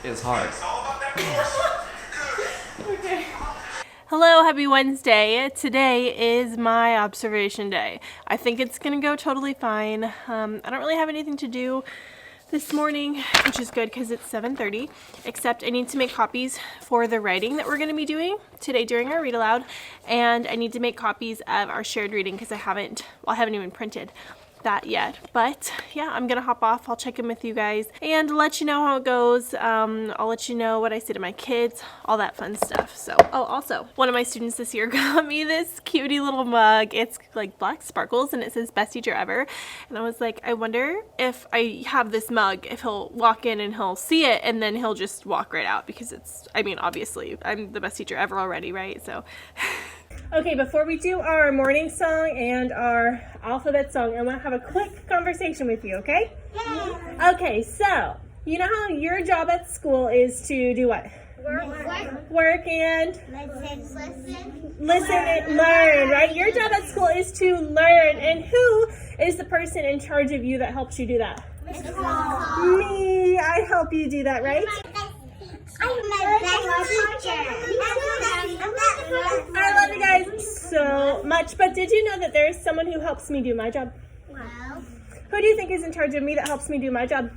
It's hard. Okay. Hello, happy Wednesday. Today is my observation day. I think it's gonna go totally fine. I don't really have anything to do this morning, which is good because it's 7:30, except I need to make copies for the writing that we're going to be doing today during our read aloud, and I need to make copies of our shared reading because I haven't even printed that yet. But yeah, I'm gonna hop off. I'll check in with you guys and let you know how it goes. I'll let you know what I say to my kids, all that fun stuff. So, oh, also, one of my students this year got me this cutie little mug. It's like black sparkles and it says best teacher ever. And I was like, I wonder if I have this mug, if he'll walk in and he'll see it and then he'll just walk right out, because it's, I mean, obviously I'm the best teacher ever already, right? So okay, before we do our morning song and our alphabet song, I want to have a quick conversation with you, okay? Yeah. Okay, so, you know how your job at school is to do what? Work and? Listen and learn, right? Your job at school is to learn. And who is the person in charge of you that helps you do that? Me. I help you do that, right? I'm my best teacher. I love you guys so much, but did you know that there is someone who helps me do my job? Well, Who do you think is in charge of me that helps me do my job?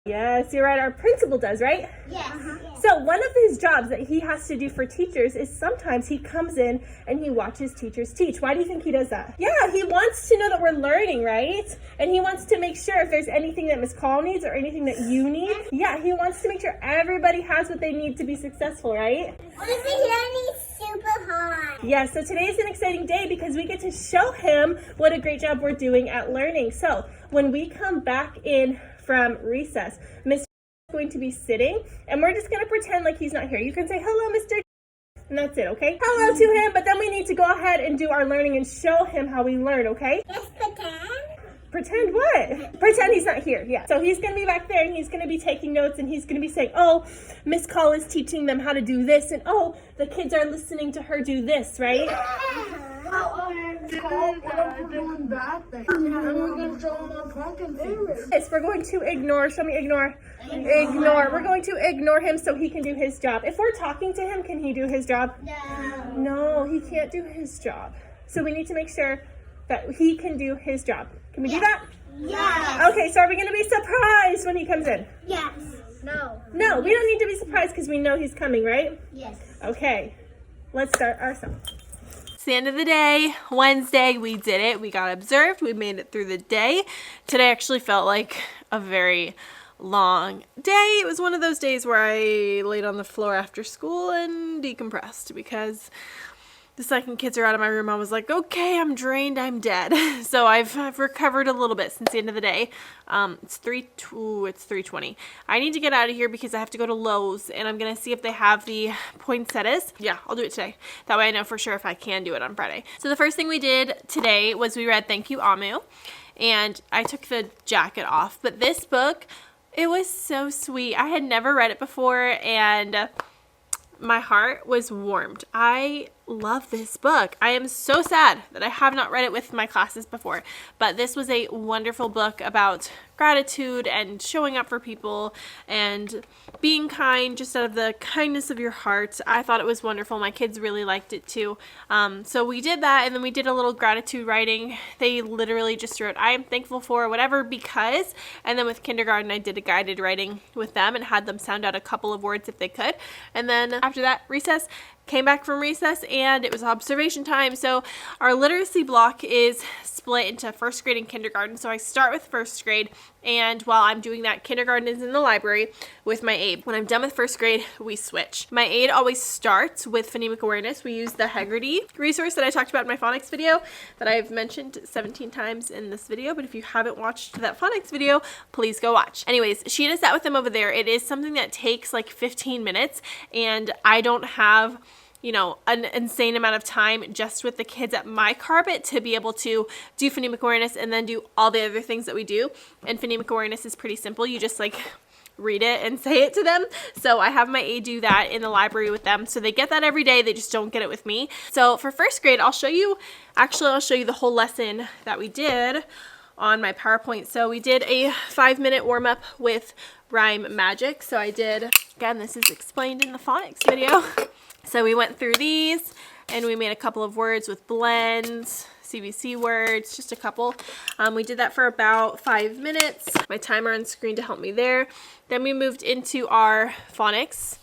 Yes, you're right. Our principal does, right? yes. So one of his jobs that he has to do for teachers is sometimes he comes in and he watches teachers teach. Why do you think he does that? Yeah, he wants to know that we're learning, right? And he wants to make sure if there's anything that Miss Call needs or anything that you need. Yeah, he wants to make sure everybody has what they need to be successful, right? We're learning super hard. Yeah, so today is an exciting day because we get to show him what a great job we're doing at learning. So when we come back in from recess, Miss going to be sitting and we're just going to pretend like he's not here. You can say, hello, Mr. And that's it, okay? Hello to him, but then we need to go ahead and do our learning and show him how we learn, okay? Just pretend. Pretend what? Pretend he's not here, yeah. So he's going to be back there and he's going to be taking notes and he's going to be saying, oh, Miss Call is teaching them how to do this, and oh, the kids are listening to her do this, right? Yes, we're going to ignore, show me ignore. Ignore. We're going to ignore him so he can do his job. If we're talking to him, can he do his job? No, he can't do his job. So we need to make sure that he can do his job. Can we do that? Yes. Okay, so are we going to be surprised when he comes in? Yes. No. No, we don't need to be surprised because we know he's coming, right? Yes. Okay, let's start our song. It's the end of the day, Wednesday. We did it. We got observed. We made it through the day. Today actually felt like a very long day. It was one of those days where I laid on the floor after school and decompressed because the second kids are out of my room, I was like, okay, I'm drained, I'm dead. So I've recovered a little bit since the end of the day. It's 3:20. I need to get out of here because I have to go to Lowe's, and I'm going to see if they have the poinsettias. Yeah, I'll do it today. That way I know for sure if I can do it on Friday. So the first thing we did today was we read Thank You, Amu, and I took the jacket off. But this book, it was so sweet. I had never read it before, and my heart was warmed. I love this book. I am so sad that I have not read it with my classes before, but this was a wonderful book about gratitude and showing up for people and being kind just out of the kindness of your heart. I thought it was wonderful. My kids really liked it too. So we did that, and then we did a little gratitude writing. They literally just wrote, I am thankful for whatever because, and then with kindergarten I did a guided writing with them and had them sound out a couple of words if they could. And then after that, recess. Came back from recess and it was observation time. So our literacy block is split into first grade and kindergarten. So I start with first grade, and while I'm doing that, kindergarten is in the library with my aide. When I'm done with first grade, we switch. My aide always starts with phonemic awareness. We use the Haggerty resource that I talked about in my phonics video that I've mentioned 17 times in this video, but if you haven't watched that phonics video, please go watch. Anyways, she does that with them over there. It is something that takes like 15 minutes, and I don't have, you know, an insane amount of time just with the kids at my carpet to be able to do phonemic awareness and then do all the other things that we do. And phonemic awareness is pretty simple. You just like read it and say it to them. So I have my aide do that in the library with them. So they get that every day. They just don't get it with me. So for first grade, I'll show you the whole lesson that we did on my PowerPoint. So we did a 5-minute warm up with rhyme magic. So I did, again, this is explained in the phonics video. So we went through these and we made a couple of words with blends, CVC words, just a couple. We did that for about 5 minutes. My timer on screen to help me there. Then we moved into our phonics,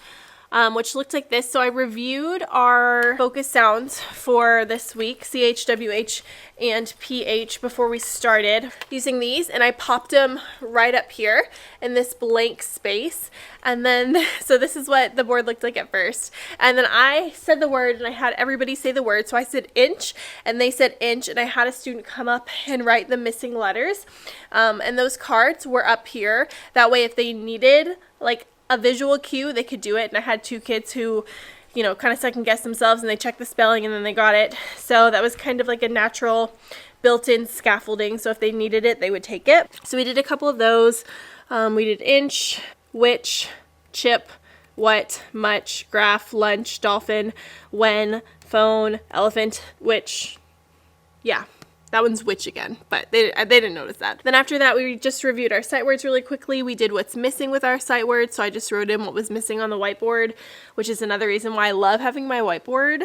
which looked like this. So I reviewed our focus sounds for this week, CH, WH, and PH before we started using these, and I popped them right up here in this blank space. And then, so this is what the board looked like at first. And then I said the word and I had everybody say the word. So I said inch and they said inch, and I had a student come up and write the missing letters. And those cards were up here. That way if they needed like a visual cue, they could do it. And I had 2 kids who, you know, kind of second guessed themselves and they checked the spelling and then they got it. So that was kind of like a natural built-in scaffolding. So if they needed it, they would take it. So we did a couple of those. We did inch, which, chip, what, much, graph, lunch, dolphin, when, phone, elephant, which, yeah. That one's which again, but they didn't notice that. Then after that, we just reviewed our sight words really quickly. We did what's missing with our sight words, so I just wrote in what was missing on the whiteboard, which is another reason why I love having my whiteboard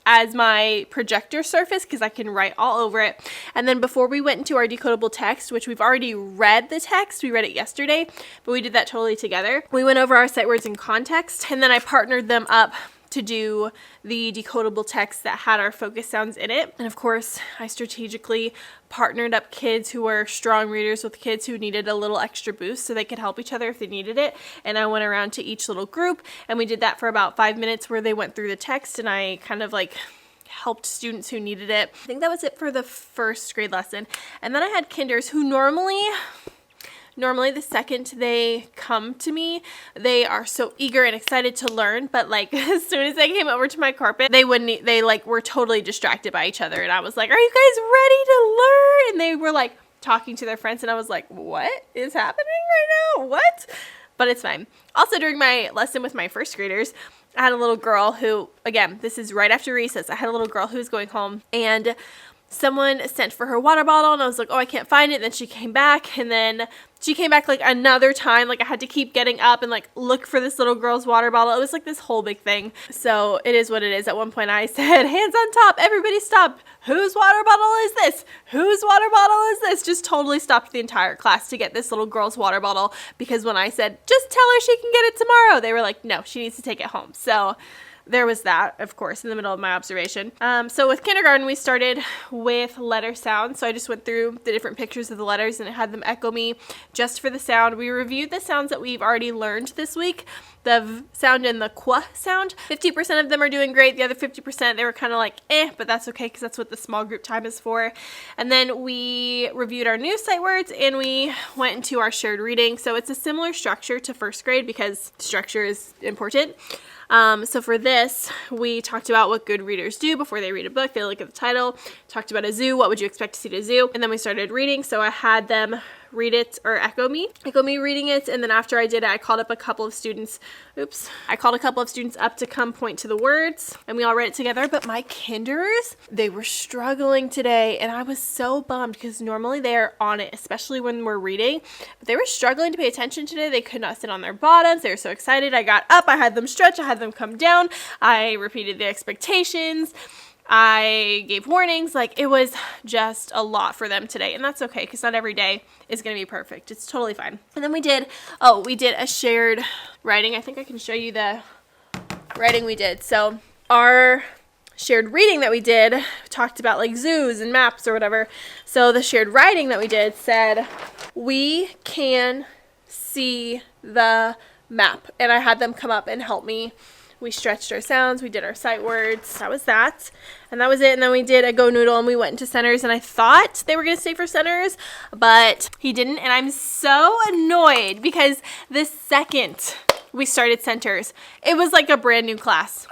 as my projector surface, because I can write all over it. And then before we went into our decodable text, which we've already read the text, we read it yesterday, but we did that totally together. We went over our sight words in context, and then I partnered them up to do the decodable text that had our focus sounds in it. And of course, I strategically partnered up kids who were strong readers with kids who needed a little extra boost so they could help each other if they needed it. And I went around to each little group and we did that for about 5 minutes where they went through the text and I kind of like helped students who needed it. I think that was it for the first grade lesson. And then I had kinders who normally the second they come to me, they are so eager and excited to learn, but like as soon as they came over to my carpet, they like were totally distracted by each other. And I was like, are you guys ready to learn? And they were like talking to their friends and I was like, what is happening right now? What? But it's fine. Also during my lesson with my first graders, I had a little girl who, again, this is right after recess, I had a little girl who was going home and someone sent for her water bottle and I was like, oh, I can't find it. And then she came back and then she came back like another time. Like I had to keep getting up and like look for this little girl's water bottle. It was like this whole big thing. So it is what it is. At one point I said, hands on top, everybody stop. Whose water bottle is this? Whose water bottle is this? Just totally stopped the entire class to get this little girl's water bottle because when I said, just tell her she can get it tomorrow, they were like, no, she needs to take it home. So there was that, of course, in the middle of my observation. So with kindergarten, we started with letter sounds. So I just went through the different pictures of the letters and it had them echo me just for the sound. We reviewed the sounds that we've already learned this week. The V sound and the Qu sound. 50% of them are doing great. The other 50%, they were kind of like, but that's okay because that's what the small group time is for. And then we reviewed our new sight words and we went into our shared reading. So it's a similar structure to first grade because structure is important. So for this, we talked about what good readers do before they read a book. They look at the title, talked about a zoo, what would you expect to see at a zoo, and then we started reading. So I had them read it or echo me reading it, and then after I did it, I called up a couple of students, up to come point to the words, and we all read it together. But my kinders, they were struggling today, and I was so bummed because normally they are on it, especially when we're reading, but they were struggling to pay attention today. They could not sit on their bottoms. They were so excited. I got up, I had them stretch, I had them come down, I repeated the expectations, I gave warnings. Like, it was just a lot for them today, and that's okay because not every day is going to be perfect. It's totally fine. And then we did a shared writing. I think I can show you the writing we did. So our shared reading that we did talked about like zoos and maps or whatever. So the shared writing that we did said, we can see the map, and I had them come up and help me. We stretched our sounds, we did our sight words, that was that, and that was it. And then we did a go noodle and we went into centers, and I thought they were going to stay for centers, but he didn't, and I'm so annoyed because the second we started centers, it was like a brand new class.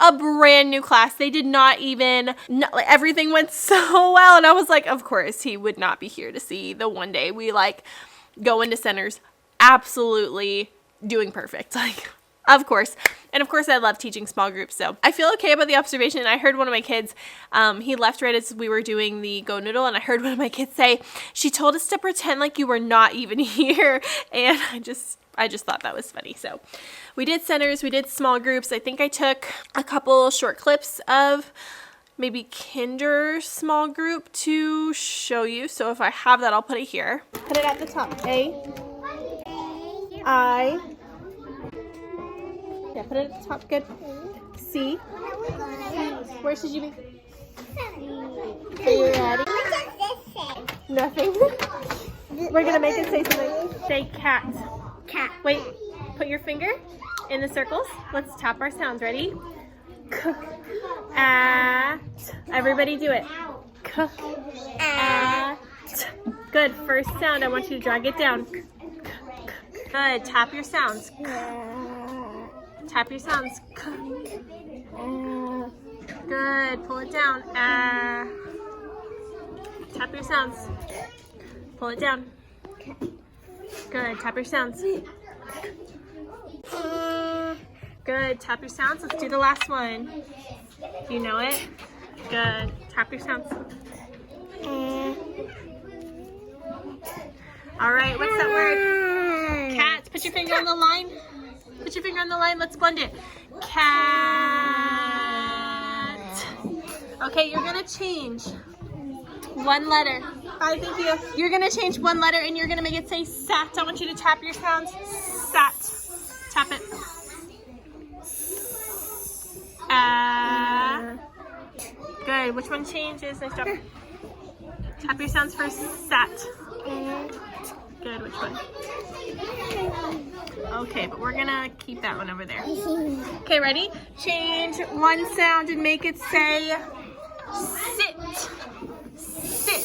They did not even, everything went so well, and I was like, of course, he would not be here to see the one day we like go into centers absolutely doing perfect, like, of course. And of course I love teaching small groups, so I feel okay about the observation. And I heard one of my kids, he left right as we were doing the go noodle, and I heard one of my kids say, she told us to pretend like you were not even here, and I just thought that was funny. So we did centers, we did small groups. I think I took a couple short clips of maybe kinder small group to show you, so if I have that, I'll put it here. Put it at the top. I. Yeah, put it at the top. Good. C. Where should you be? Are you ready? Nothing. We're gonna make it say something. Say cat. Cat. Wait. Put your finger in the circles. Let's tap our sounds. Ready? K. At. Everybody do it. K. At. Good. First sound. I want you to drag it down. Good. Tap your sounds. Tap your sounds. Good. Pull it down. Tap your sounds. Pull it down. Good. Tap your sounds. Good. Tap your sounds. Let's do the last one. Do you know it? Good. Tap your sounds. All right. What's that word? Cats. Put your finger on the line. Put your finger on the line. Let's blend it. Cat. Okay, you're going to change one letter. Hi, thank you. You're going to change one letter and you're going to make it say sat. I want you to tap your sounds. Sat. Tap it. Good. Which one changes? Nice job. Tap your sounds first. Sat. Good. Which one? Okay, but we're gonna keep that one over there. Okay, ready? Change one sound and make it say sit. Sit.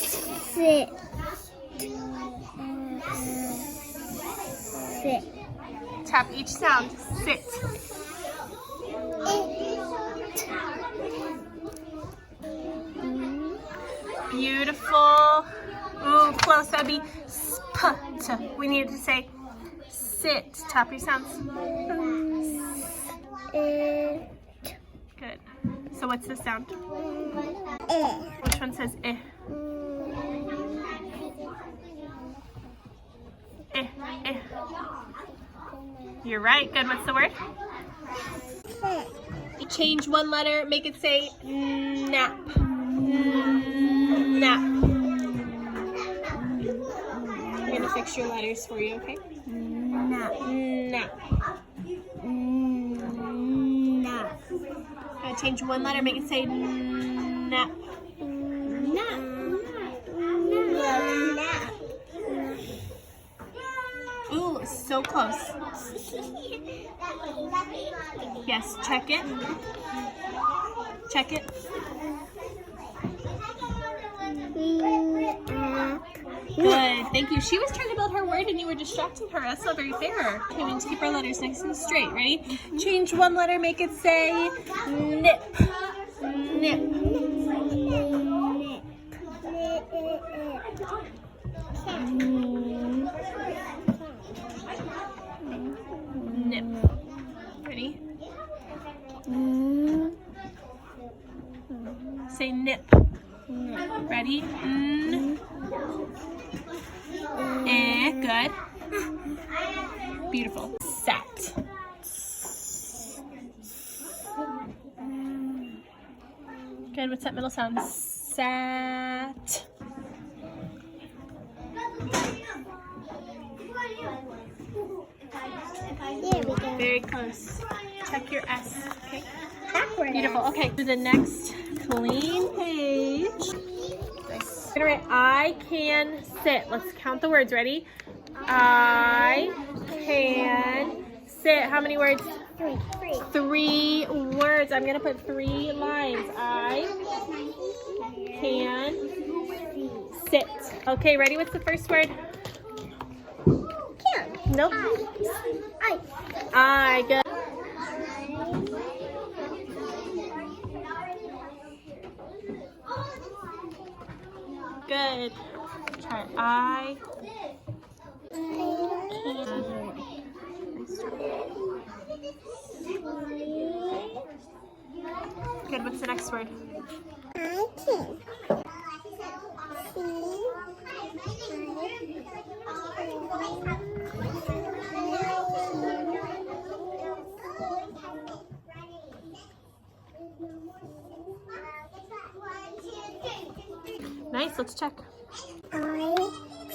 Sit. Sit. Tap each sound. Sit. Beautiful. Ooh, close. That'd be sp. We needed to say sit. Tap your sounds. Good. So what's the sound? Which one says eh? Eh, eh. You're right. Good. What's the word? Change one letter. Make it say nap. Nap. I'm going to fix your letters for you, okay? Nap. Nap. Nap. Good. gonna change one letter, make it say nap. Ooh, so close. Yes, check it. Check it. Good, thank you. She was trying to build her word and you were distracting her. That's not very fair. Okay, we need to keep our letters nice and straight. Ready? Change one letter, make it say nip. Nip. Nip. Ready? Say nip. Ready? Good. Beautiful. Sat. Good. What's that middle sound? Sat. There we go. Very close. Check your S. Okay. Backward. Beautiful. Okay. To the next clean page. Nice. Gonna write I can sit. Let's count the words. Ready? I can sit. How many words? Three. 3 words. I'm gonna put 3 lines. I can sit. Okay, ready? What's the first word? Can. Nope. I. Good. Good. Try it. I can. Good. What's the next word? I can. Nice. Let's check. I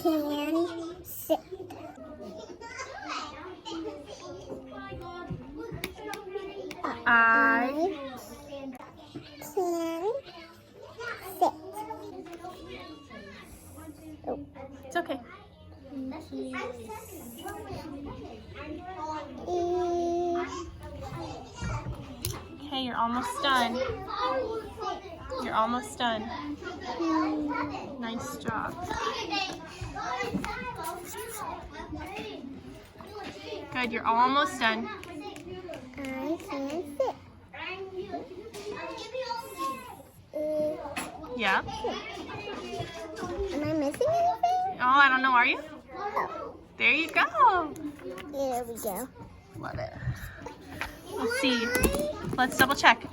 can sit. I can sit. Oh. It's okay. Okay, you're almost done. You're almost done. Nice job. Good, you're almost done. I can sit. Yeah. Am I missing anything? Oh, I don't know. Are you? Oh, There you go. there we go. Love it. Let's see. Let's double check.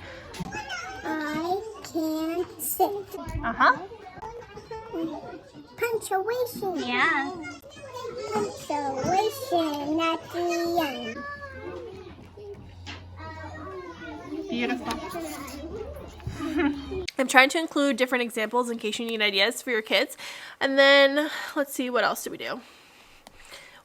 I can sit. Uh-huh. Punctuation. Yeah. Punctuation at the end. Beautiful. I'm trying to include different examples in case you need ideas for your kids. And then, let's see, what else did we do?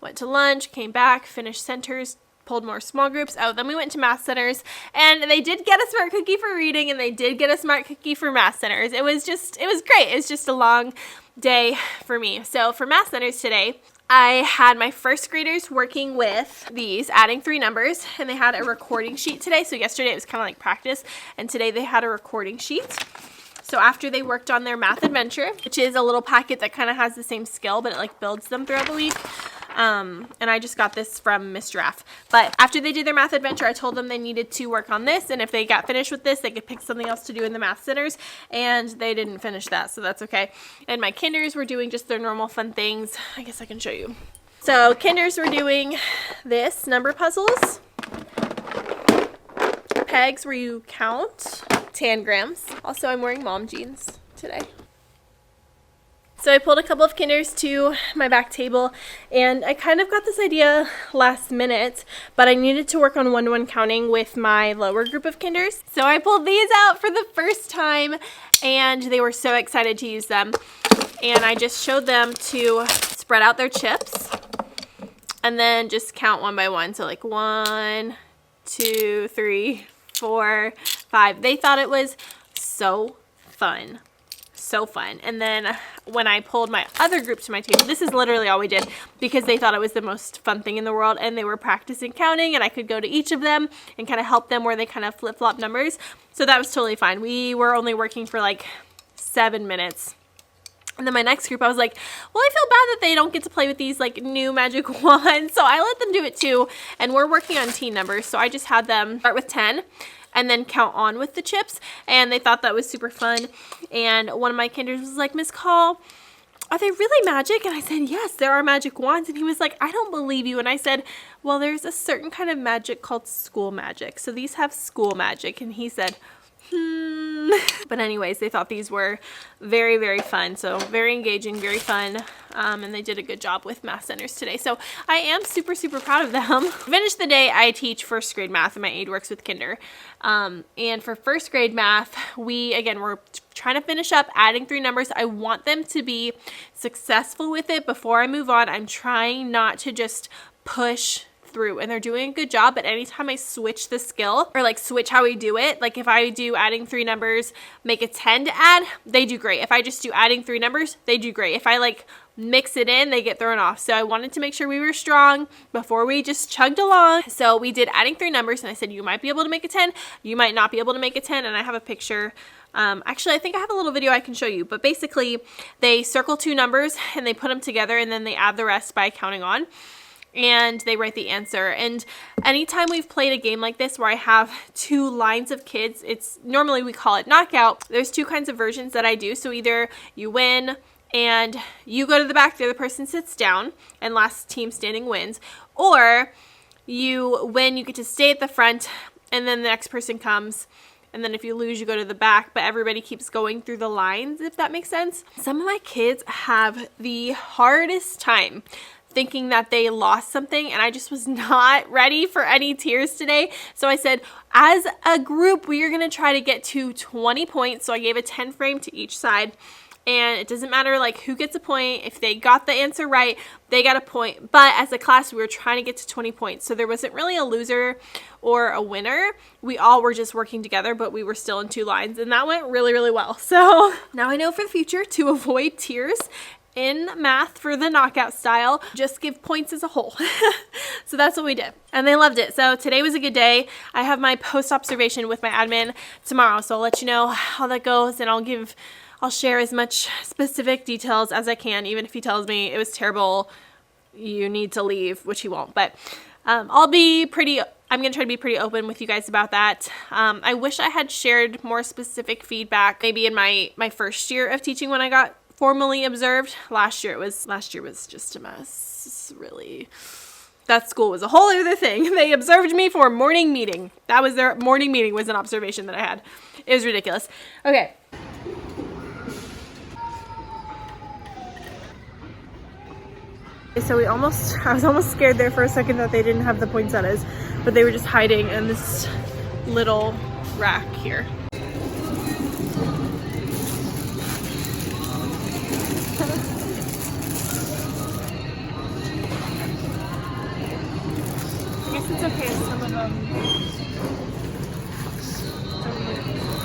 Went to lunch, came back, finished centers, pulled more small groups. Oh, then we went to math centers, and they did get a smart cookie for reading, and they did get a smart cookie for math centers. It was great. It was just a long day for me. So for math centers today, I had my first graders working with these, adding 3 numbers, and they had a recording sheet today. So yesterday it was kind of like practice, and today they had a recording sheet. So after they worked on their math adventure, which is a little packet that kind of has the same skill, but it like builds them throughout the week. And I just got this from Miss Giraffe. But after they did their math adventure, I told them they needed to work on this, and if they got finished with this, they could pick something else to do in the math centers, and they didn't finish that, so that's okay. And my kinders were doing just their normal fun things. I guess I can show you. So kinders were doing this, number puzzles, pegs where you count, tangrams. Also, I'm wearing mom jeans today. So I pulled a couple of kinders to my back table, and I kind of got this idea last minute, but I needed to work on one-to-one counting with my lower group of kinders. So I pulled these out for the first time, and they were so excited to use them. And I just showed them to spread out their chips, and then just count one by one. So like 1, 2, 3, 4, 5. They thought it was so fun. So fun. And then when I pulled my other group to my table, this is literally all we did because they thought it was the most fun thing in the world, and they were practicing counting, and I could go to each of them and kind of help them where they kind of flip-flop numbers. So that was totally fine. We were only working for like 7 minutes. And then my next group, I was like, well, I feel bad that they don't get to play with these like new magic wands. So I let them do it too. And we're working on teen numbers. So I just had them start with 10 and then count on with the chips. And they thought that was super fun. And one of my kinders was like, Miss Call, are they really magic? And I said, yes, there are magic wands. And he was like, I don't believe you. And I said, well, there's a certain kind of magic called school magic. So these have school magic. And he said, But anyways, they thought these were very, very fun. So very engaging, very fun. And they did a good job with math centers today. So I am super, super proud of them. Finish the day, I teach first grade math, and my aide works with kinder. And for first grade math, we're trying to finish up adding 3 numbers. I want them to be successful with it before I move on. I'm trying not to just push through, and they're doing a good job. But anytime I switch the skill or like switch how we do it, like if I do adding 3 numbers, make a 10 to add, they do great. If I just do adding 3 numbers, they do great. If I like mix it in, they get thrown off. So I wanted to make sure we were strong before we just chugged along. So we did adding 3 numbers, and I said, you might be able to make a 10, you might not be able to make a 10. And I have a picture. Actually, I think I have a little video I can show you, but basically they circle 2 numbers and they put them together, and then they add the rest by counting on. And they write the answer. And anytime we've played a game like this where I have 2 lines of kids, it's normally we call it knockout. There's 2 kinds of versions that I do. So either you win and you go to the back, the other person sits down, and last team standing wins. Or you win, you get to stay at the front, and then the next person comes. And then if you lose, you go to the back, but everybody keeps going through the lines, if that makes sense. Some of my kids have the hardest time thinking that they lost something, and I just was not ready for any tears today. So I said, as a group, we are going to try to get to 20 points. So I gave a 10 frame to each side, and it doesn't matter like who gets a point. If they got the answer right, they got a point. But as a class, we were trying to get to 20 points. So there wasn't really a loser or a winner. We all were just working together, but we were still in 2 lines, and that went really, really well. So now I know for the future to avoid tears in math for the knockout style, just give points as a whole. So that's what we did, and they loved it. So today was a good day. I have my post observation with my admin tomorrow, so I'll let you know how that goes, and I'll share as much specific details as I can, even if he tells me it was terrible, you need to leave, which he won't. But I'm gonna try to be pretty open with you guys about that. I wish I had shared more specific feedback maybe in my first year of teaching when I got formally observed. Last year was just a mess, really. That school was a whole other thing. They observed me for a morning meeting. That was their morning meeting, was an observation that I had. It was ridiculous. Okay. So I was almost scared there for a second that they didn't have the poinsettias, but they were just hiding in this little rack here. I guess it's okay if some of them don't look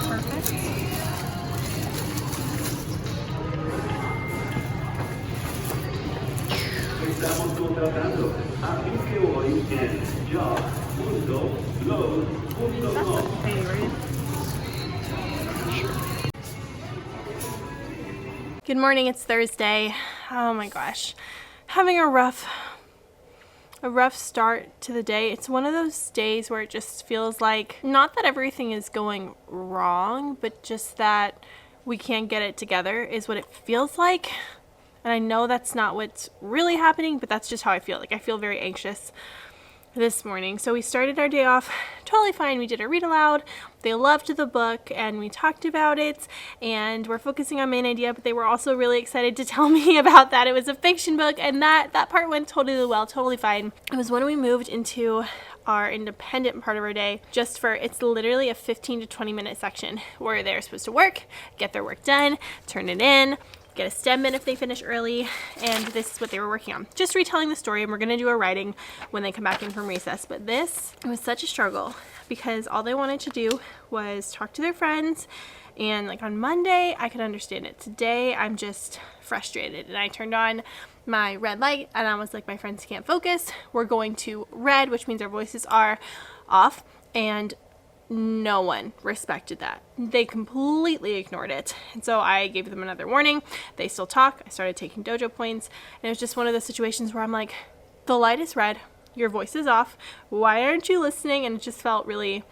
perfect. Estamos contratando. Aplique hoy en job.lowe's.com. Good morning, it's Thursday. Oh my gosh. Having a rough start to the day. It's one of those days where it just feels like, not that everything is going wrong, but just that we can't get it together is what it feels like. And I know that's not what's really happening, but that's just how I feel. Like I feel very anxious this morning. So we started our day off totally fine. We did a read aloud. They loved the book and we talked about it, and we're focusing on main idea, but they were also really excited to tell me about that. It was a fiction book, and that part went totally well, totally fine. It was when we moved into our independent part of our day, it's literally a 15 to 20 minute section where they're supposed to work, get their work done, turn it in, get a STEM in if they finish early, and this is what they were working on. Just retelling the story, and we're gonna do a writing when they come back in from recess. But this was such a struggle because all they wanted to do was talk to their friends, and like on Monday, I could understand it. Today, I'm just frustrated, and I turned on my red light, and I was like, my friends can't focus. We're going to red, which means our voices are off, and no one respected that. They completely ignored it. And so I gave them another warning. They still talk. I started taking dojo points, and it was just one of those situations where I'm like, the light is red, your voice is off, why aren't you listening? And it just felt really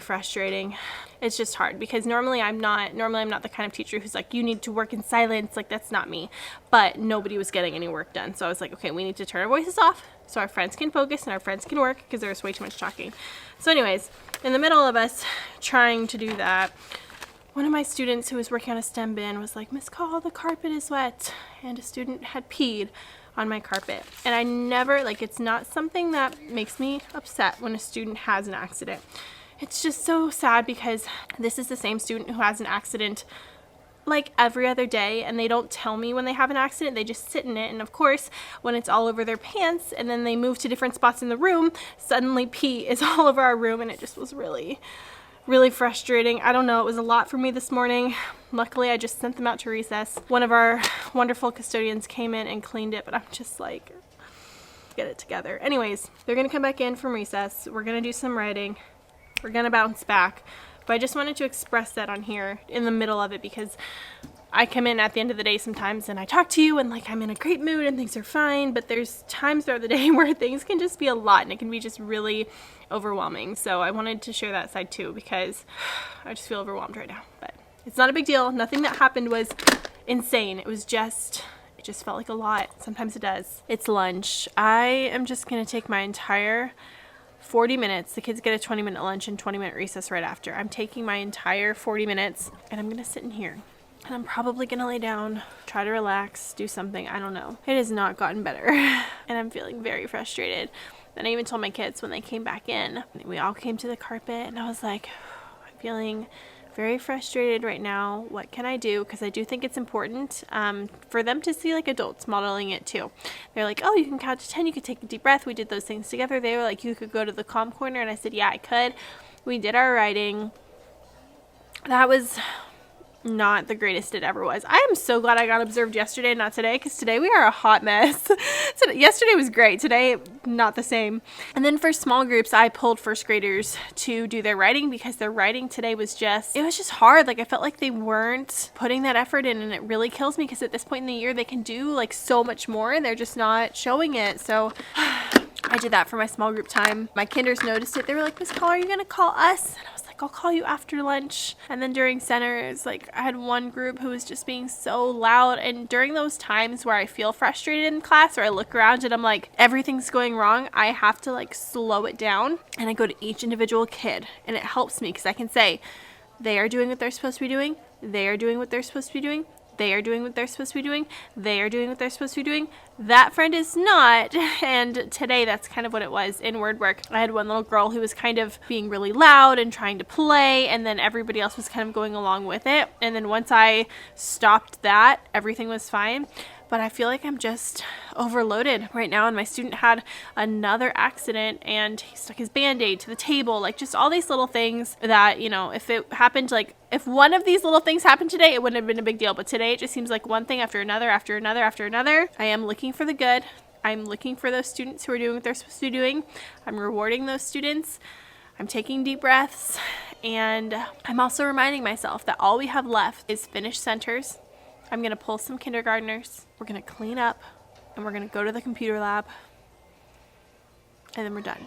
frustrating. It's just hard because normally I'm not the kind of teacher who's like, you need to work in silence. Like, that's not me. But nobody was getting any work done. So I was like, okay, we need to turn our voices off so our friends can focus and our friends can work, because there's way too much talking. So anyways, in the middle of us trying to do that, one of my students who was working on a STEM bin was like, Miss Call, the carpet is wet. And a student had peed on my carpet. And I never, like, it's not something that makes me upset when a student has an accident. It's just so sad because this is the same student who has an accident like every other day, and they don't tell me when they have an accident. They just sit in it, and of course when it's all over their pants and then they move to different spots in the room, suddenly pee is all over our room, and it just was really frustrating. I don't know, it was a lot for me this morning. Luckily I just sent them out to recess. One of our wonderful custodians came in and cleaned it, but I'm just like, get it together. Anyways, they're gonna come back in from recess. We're gonna do some writing. We're gonna bounce back. But I just wanted to express that on here in the middle of it, because I come in at the end of the day sometimes and I talk to you and like I'm in a great mood and things are fine, but there's times throughout the day where things can just be a lot and it can be just really overwhelming. So I wanted to share that side too, because I just feel overwhelmed right now. But it's not a big deal. Nothing that happened was insane. It just felt like a lot. Sometimes it does. It's lunch. I am just gonna take my entire 40 minutes. The kids get a 20-minute lunch and 20-minute recess right after. I'm taking my entire 40 minutes and I'm gonna sit in here. And I'm probably gonna lay down, try to relax, do something. I don't know. It has not gotten better. And I'm feeling very frustrated. And I even told my kids when they came back in, we all came to the carpet and I was like, I'm feeling very frustrated right now. What can I do? Because I do think it's important for them to see like adults modeling it too. They're like, oh, you can count to 10, you could take a deep breath. We did those things together. They were like, you could go to the calm corner, and I said, yeah, I could. We did our writing. That was not the greatest it ever was. I am so glad I got observed yesterday, not today, because today we are a hot mess. So yesterday was great. Today, not the same. And then for small groups, I pulled first graders to do their writing, because their writing today was just hard. Like, I felt like they weren't putting that effort in, and it really kills me, because at this point in the year, they can do like so much more and they're just not showing it. So I did that for my small group time. My kinders noticed it. They were like, Miss Call, are you gonna call us? And I was like, I'll call you after lunch. And then during centers, like, I had one group who was just being so loud, and during those times where I feel frustrated in class, or I look around and I'm like, everything's going wrong, I have to like slow it down, and I go to each individual kid, and it helps me because I can say, they are doing what they're supposed to be doing, they are doing what they're supposed to be doing, they are doing what they're supposed to be doing, they are doing what they're supposed to be doing, that friend is not. And today that's kind of what it was in word work. I had one little girl who was kind of being really loud and trying to play, and then everybody else was kind of going along with it. And then once I stopped that, everything was fine. But I feel like I'm just overloaded right now, and my student had another accident and he stuck his band-aid to the table. Like, just all these little things that, you know, if it happened, like if one of these little things happened today, it wouldn't have been a big deal. But today it just seems like one thing after another, after another, after another. I am looking for the good. I'm looking for those students who are doing what they're supposed to be doing. I'm rewarding those students. I'm taking deep breaths. And I'm also reminding myself that all we have left is finish centers. I'm going to pull some kindergartners, we're going to clean up, and we're going to go to the computer lab, and then we're done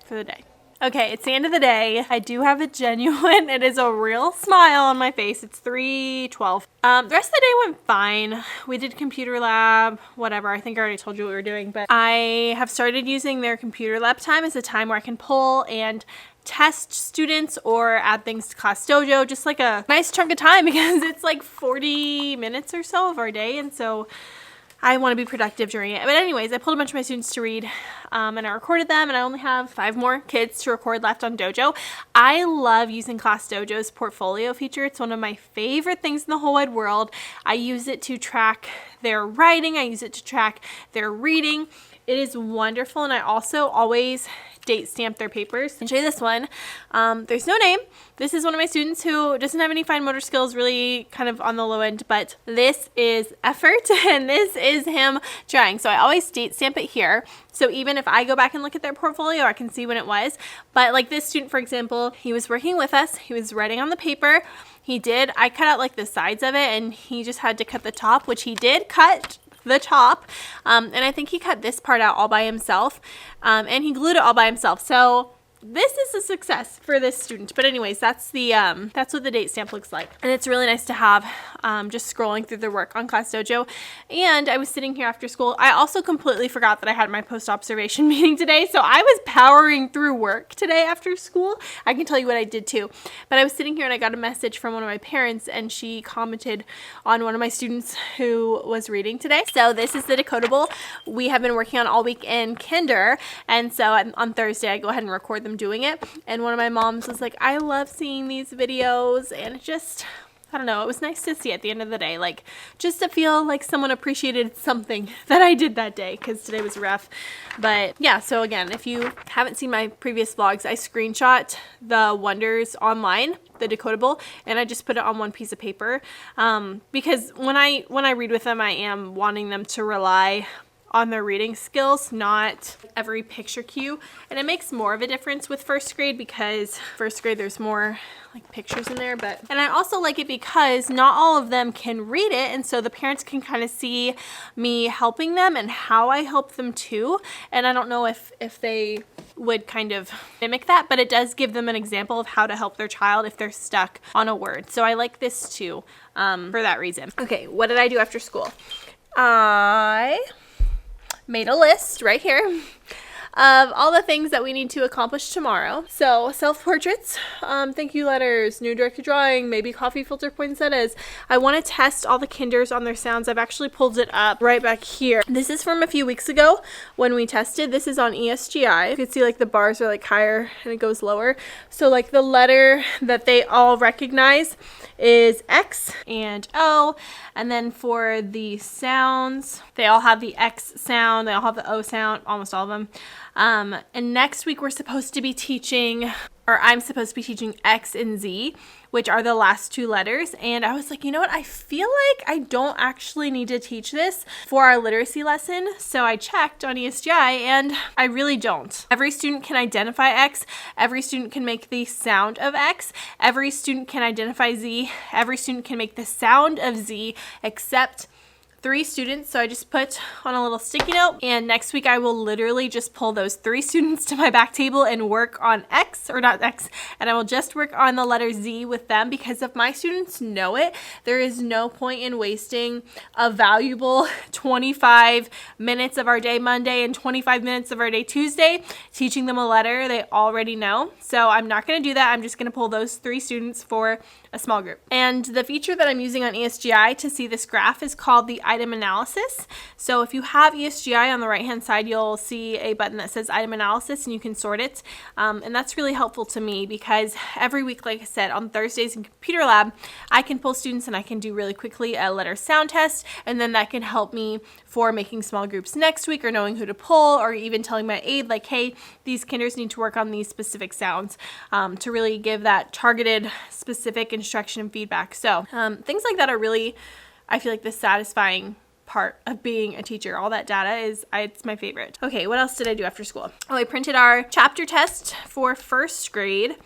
for the day. Okay, it's the end of the day. I do have a genuine, it is a real smile on my face. It's 3:12. The rest of the day went fine. We did computer lab, whatever. I think I already told you what we were doing, but I have started using their computer lab time as a time where I can pull and test students or add things to Class Dojo, just like a nice chunk of time, because it's like 40 minutes or so of our day. And so I want to be productive during it. But anyways, I pulled a bunch of my students to read and I recorded them, and I only have 5 more kids to record left on Dojo. I love using Class Dojo's portfolio feature. It's one of my favorite things in the whole wide world. I use it to track their writing. I use it to track their reading. It is wonderful, and I also always date stamp their papers. I'll show you this one. There's no name. This is one of my students who doesn't have any fine motor skills, really kind of on the low end, but this is effort and this is him trying. So I always date stamp it here. So even if I go back and look at their portfolio, I can see when it was. But like this student, for example, he was working with us. He was writing on the paper. I cut out like the sides of it, and he just had to cut the top, which he did cut the top, and I think he cut this part out all by himself, and he glued it all by himself. So this is a success for this student. But anyways, that's what the date stamp looks like, and it's really nice to have just scrolling through their work on Class Dojo. And I was sitting here after school. I also completely forgot that I had my post-observation meeting today, so I was powering through work today after school. I can tell you what I did too, but I was sitting here and I got a message from one of my parents, and she commented on one of my students who was reading today. So this is the decodable we have been working on all week in kinder, and so on Thursday I go ahead and record them doing it. And one of my moms was like, I love seeing these videos, and it just, I don't know, it was nice to see at the end of the day, like just to feel like someone appreciated something that I did that day, because today was rough. But yeah, so again, if you haven't seen my previous vlogs, I screenshot the Wonders online, the decodable, and I just put it on one piece of paper, because when I read with them, I am wanting them to rely on their reading skills, not every picture cue. And it makes more of a difference with first grade, because first grade there's more like pictures in there. And I also like it because not all of them can read it, and so the parents can kind of see me helping them and how I help them too. And I don't know if they would kind of mimic that, but it does give them an example of how to help their child if they're stuck on a word. So I like this too, for that reason. Okay, what did I do after school? I made a list right here of all the things that we need to accomplish tomorrow. So self-portraits, thank you letters, new directed drawing, maybe coffee filter poinsettias. I want to test all the kinders on their sounds. I've actually pulled it up right back here. This is from a few weeks ago when we tested. This is on ESGI. You can see like the bars are like higher and it goes lower. So like the letter that they all recognize is X and O. And then for the sounds, they all have the X sound, they all have the O sound, almost all of them. And next week we're supposed to be teaching, or I'm supposed to be teaching X and Z, which are the last 2 letters. And I was like, you know what? I feel like I don't actually need to teach this for our literacy lesson. So I checked on ESGI and I really don't. Every student can identify X. Every student can make the sound of X. Every student can identify Z. Every student can make the sound of Z, except 3 students. So I just put on a little sticky note, and next week I will literally just pull those 3 students to my back table and work on X, or not X, and I will just work on the letter Z with them, because if my students know it, there is no point in wasting a valuable 25 minutes of our day Monday and 25 minutes of our day Tuesday teaching them a letter they already know. So I'm not going to do that. I'm just going to pull those 3 students for a small group. And the feature that I'm using on ESGI to see this graph is called the item analysis. So if you have ESGI on the right hand side, you'll see a button that says item analysis, and you can sort it. And that's really helpful to me, because every week, like I said, on Thursdays in computer lab, I can pull students and I can do really quickly a letter sound test, and then that can help me for making small groups next week, or knowing who to pull, or even telling my aide like, hey, these kinders need to work on these specific sounds, to really give that targeted specific instruction and feedback. So things like that are really, I feel like, the satisfying part of being a teacher. All that data it's my favorite. Okay, what else did I do after school? Oh, I printed our chapter test for first grade.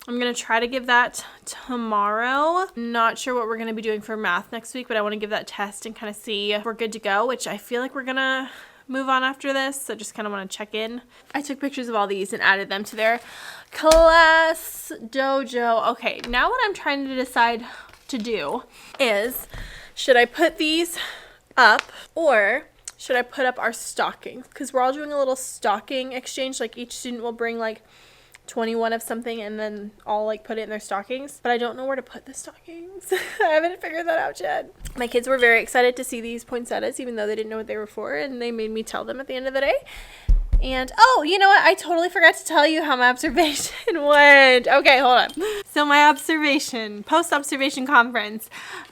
I'm going to try to give that tomorrow. Not sure what we're going to be doing for math next week, but I want to give that test and kind of see if we're good to go, which I feel like we're going to move on after this. So just kind of want to check in. I took pictures of all these and added them to their Class Dojo. Okay, now what I'm trying to decide to do is, should I put these up, or should I put up our stockings? Because we're all doing a little stocking exchange. Like each student will bring like 21 of something and then all like put it in their stockings, but I don't know where to put the stockings. I haven't figured that out yet. My kids were very excited to see these poinsettias, even though they didn't know what they were for, and they made me tell them at the end of the day. And oh, you know what? I totally forgot to tell you how my observation went. Okay, hold on. So my post-observation conference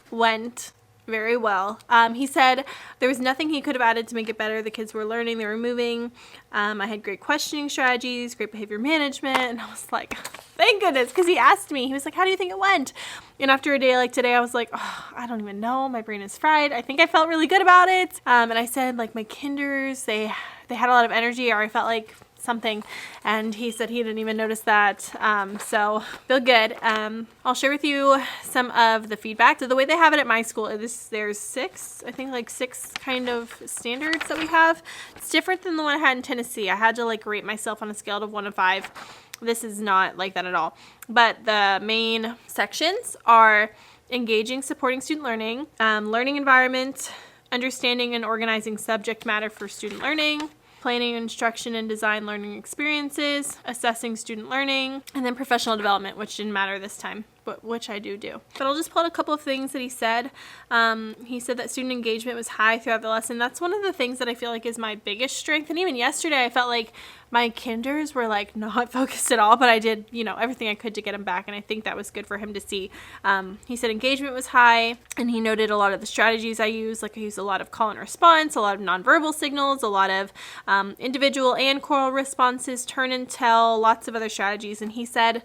went very well. He said there was nothing he could have added to make it better. The kids were learning, they were moving. I had great questioning strategies, great behavior management, and I was like, thank goodness, because he asked me, he was like, how do you think it went? And after a day like today, I was like, oh, I don't even know, my brain is fried. I think I felt really good about it. And I said, like, my kinders, they had a lot of energy, or I felt like something, and he said he didn't even notice that. So feel good. I'll share with you some of the feedback. So the way they have it at my school is there's six kind of standards that we have. It's different than the one I had in Tennessee. I had to like rate myself on a scale of 1 to 5. This is not like that at all. But the main sections are engaging, supporting student learning, learning environment, understanding and organizing subject matter for student learning, planning, instruction, and design learning experiences, assessing student learning, and then professional development, which didn't matter this time, but which I do. But I'll just pull out a couple of things that he said. He said that student engagement was high throughout the lesson. That's one of the things that I feel like is my biggest strength. And even yesterday, I felt like my kinders were like not focused at all, but I did, everything I could to get them back. And I think that was good for him to see. He said engagement was high, and he noted a lot of the strategies I use. Like I use a lot of call and response, a lot of nonverbal signals, a lot of individual and choral responses, turn and tell, lots of other strategies. And he said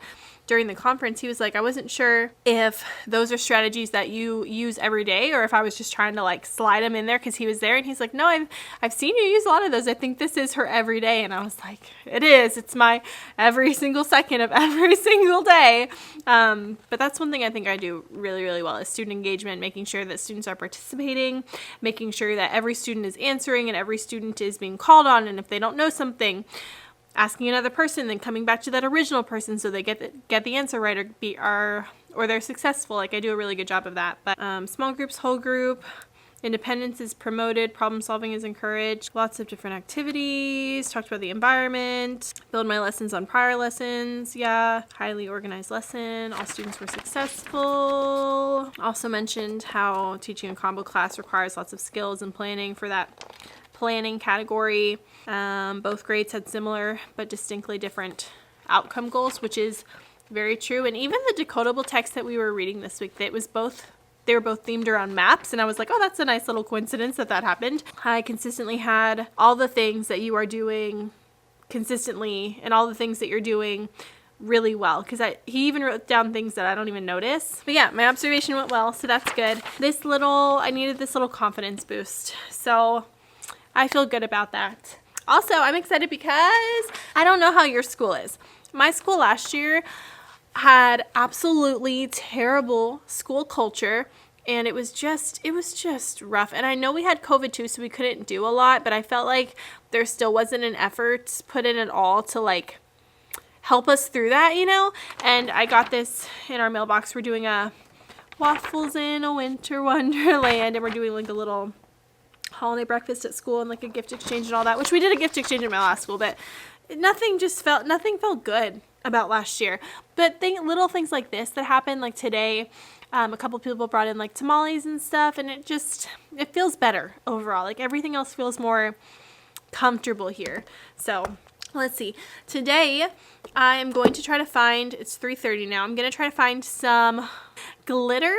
during the conference, he was like, I wasn't sure if those are strategies that you use every day or if I was just trying to like slide them in there because he was there. And he's like, no, I've seen you use a lot of those. I think this is her every day. And I was like, it is. It's my every single second of every single day. But that's one thing I think I do really, really well is student engagement, making sure that students are participating, making sure that every student is answering and every student is being called on. And if they don't know something, asking another person, then coming back to that original person so they get the answer right or they're successful. Like I do a really good job of that. But small groups, whole group, independence is promoted, problem solving is encouraged, lots of different activities, talked about the environment, build my lessons on prior lessons, highly organized lesson, all students were successful. Also mentioned how teaching a combo class requires lots of skills and planning for that planning category. Both grades had similar but distinctly different outcome goals, which is very true. And even the decodable text that we were reading this week, they were both themed around maps, and I was like, oh, that's a nice little coincidence that happened. I consistently had all the things that you are doing consistently and all the things that you're doing really well, because he even wrote down things that I don't even notice. But yeah, my observation went well, so that's good. I needed this little confidence boost, so I feel good about that. Also, I'm excited because I don't know how your school is. My school last year had absolutely terrible school culture, and it was just rough. And I know we had COVID too, so we couldn't do a lot, but I felt like there still wasn't an effort put in at all to like help us through that, And I got this in our mailbox. We're doing a waffles in a winter wonderland, and we're doing like a little holiday breakfast at school and like a gift exchange and all that, which we did a gift exchange in my last school, but nothing felt good about last year. But little things like this that happened, like today, a couple people brought in like tamales and stuff, and it feels better overall. Like everything else feels more comfortable here. So let's see. Today I am going to try to find, it's 3:30 now, I'm going to try to find some glitter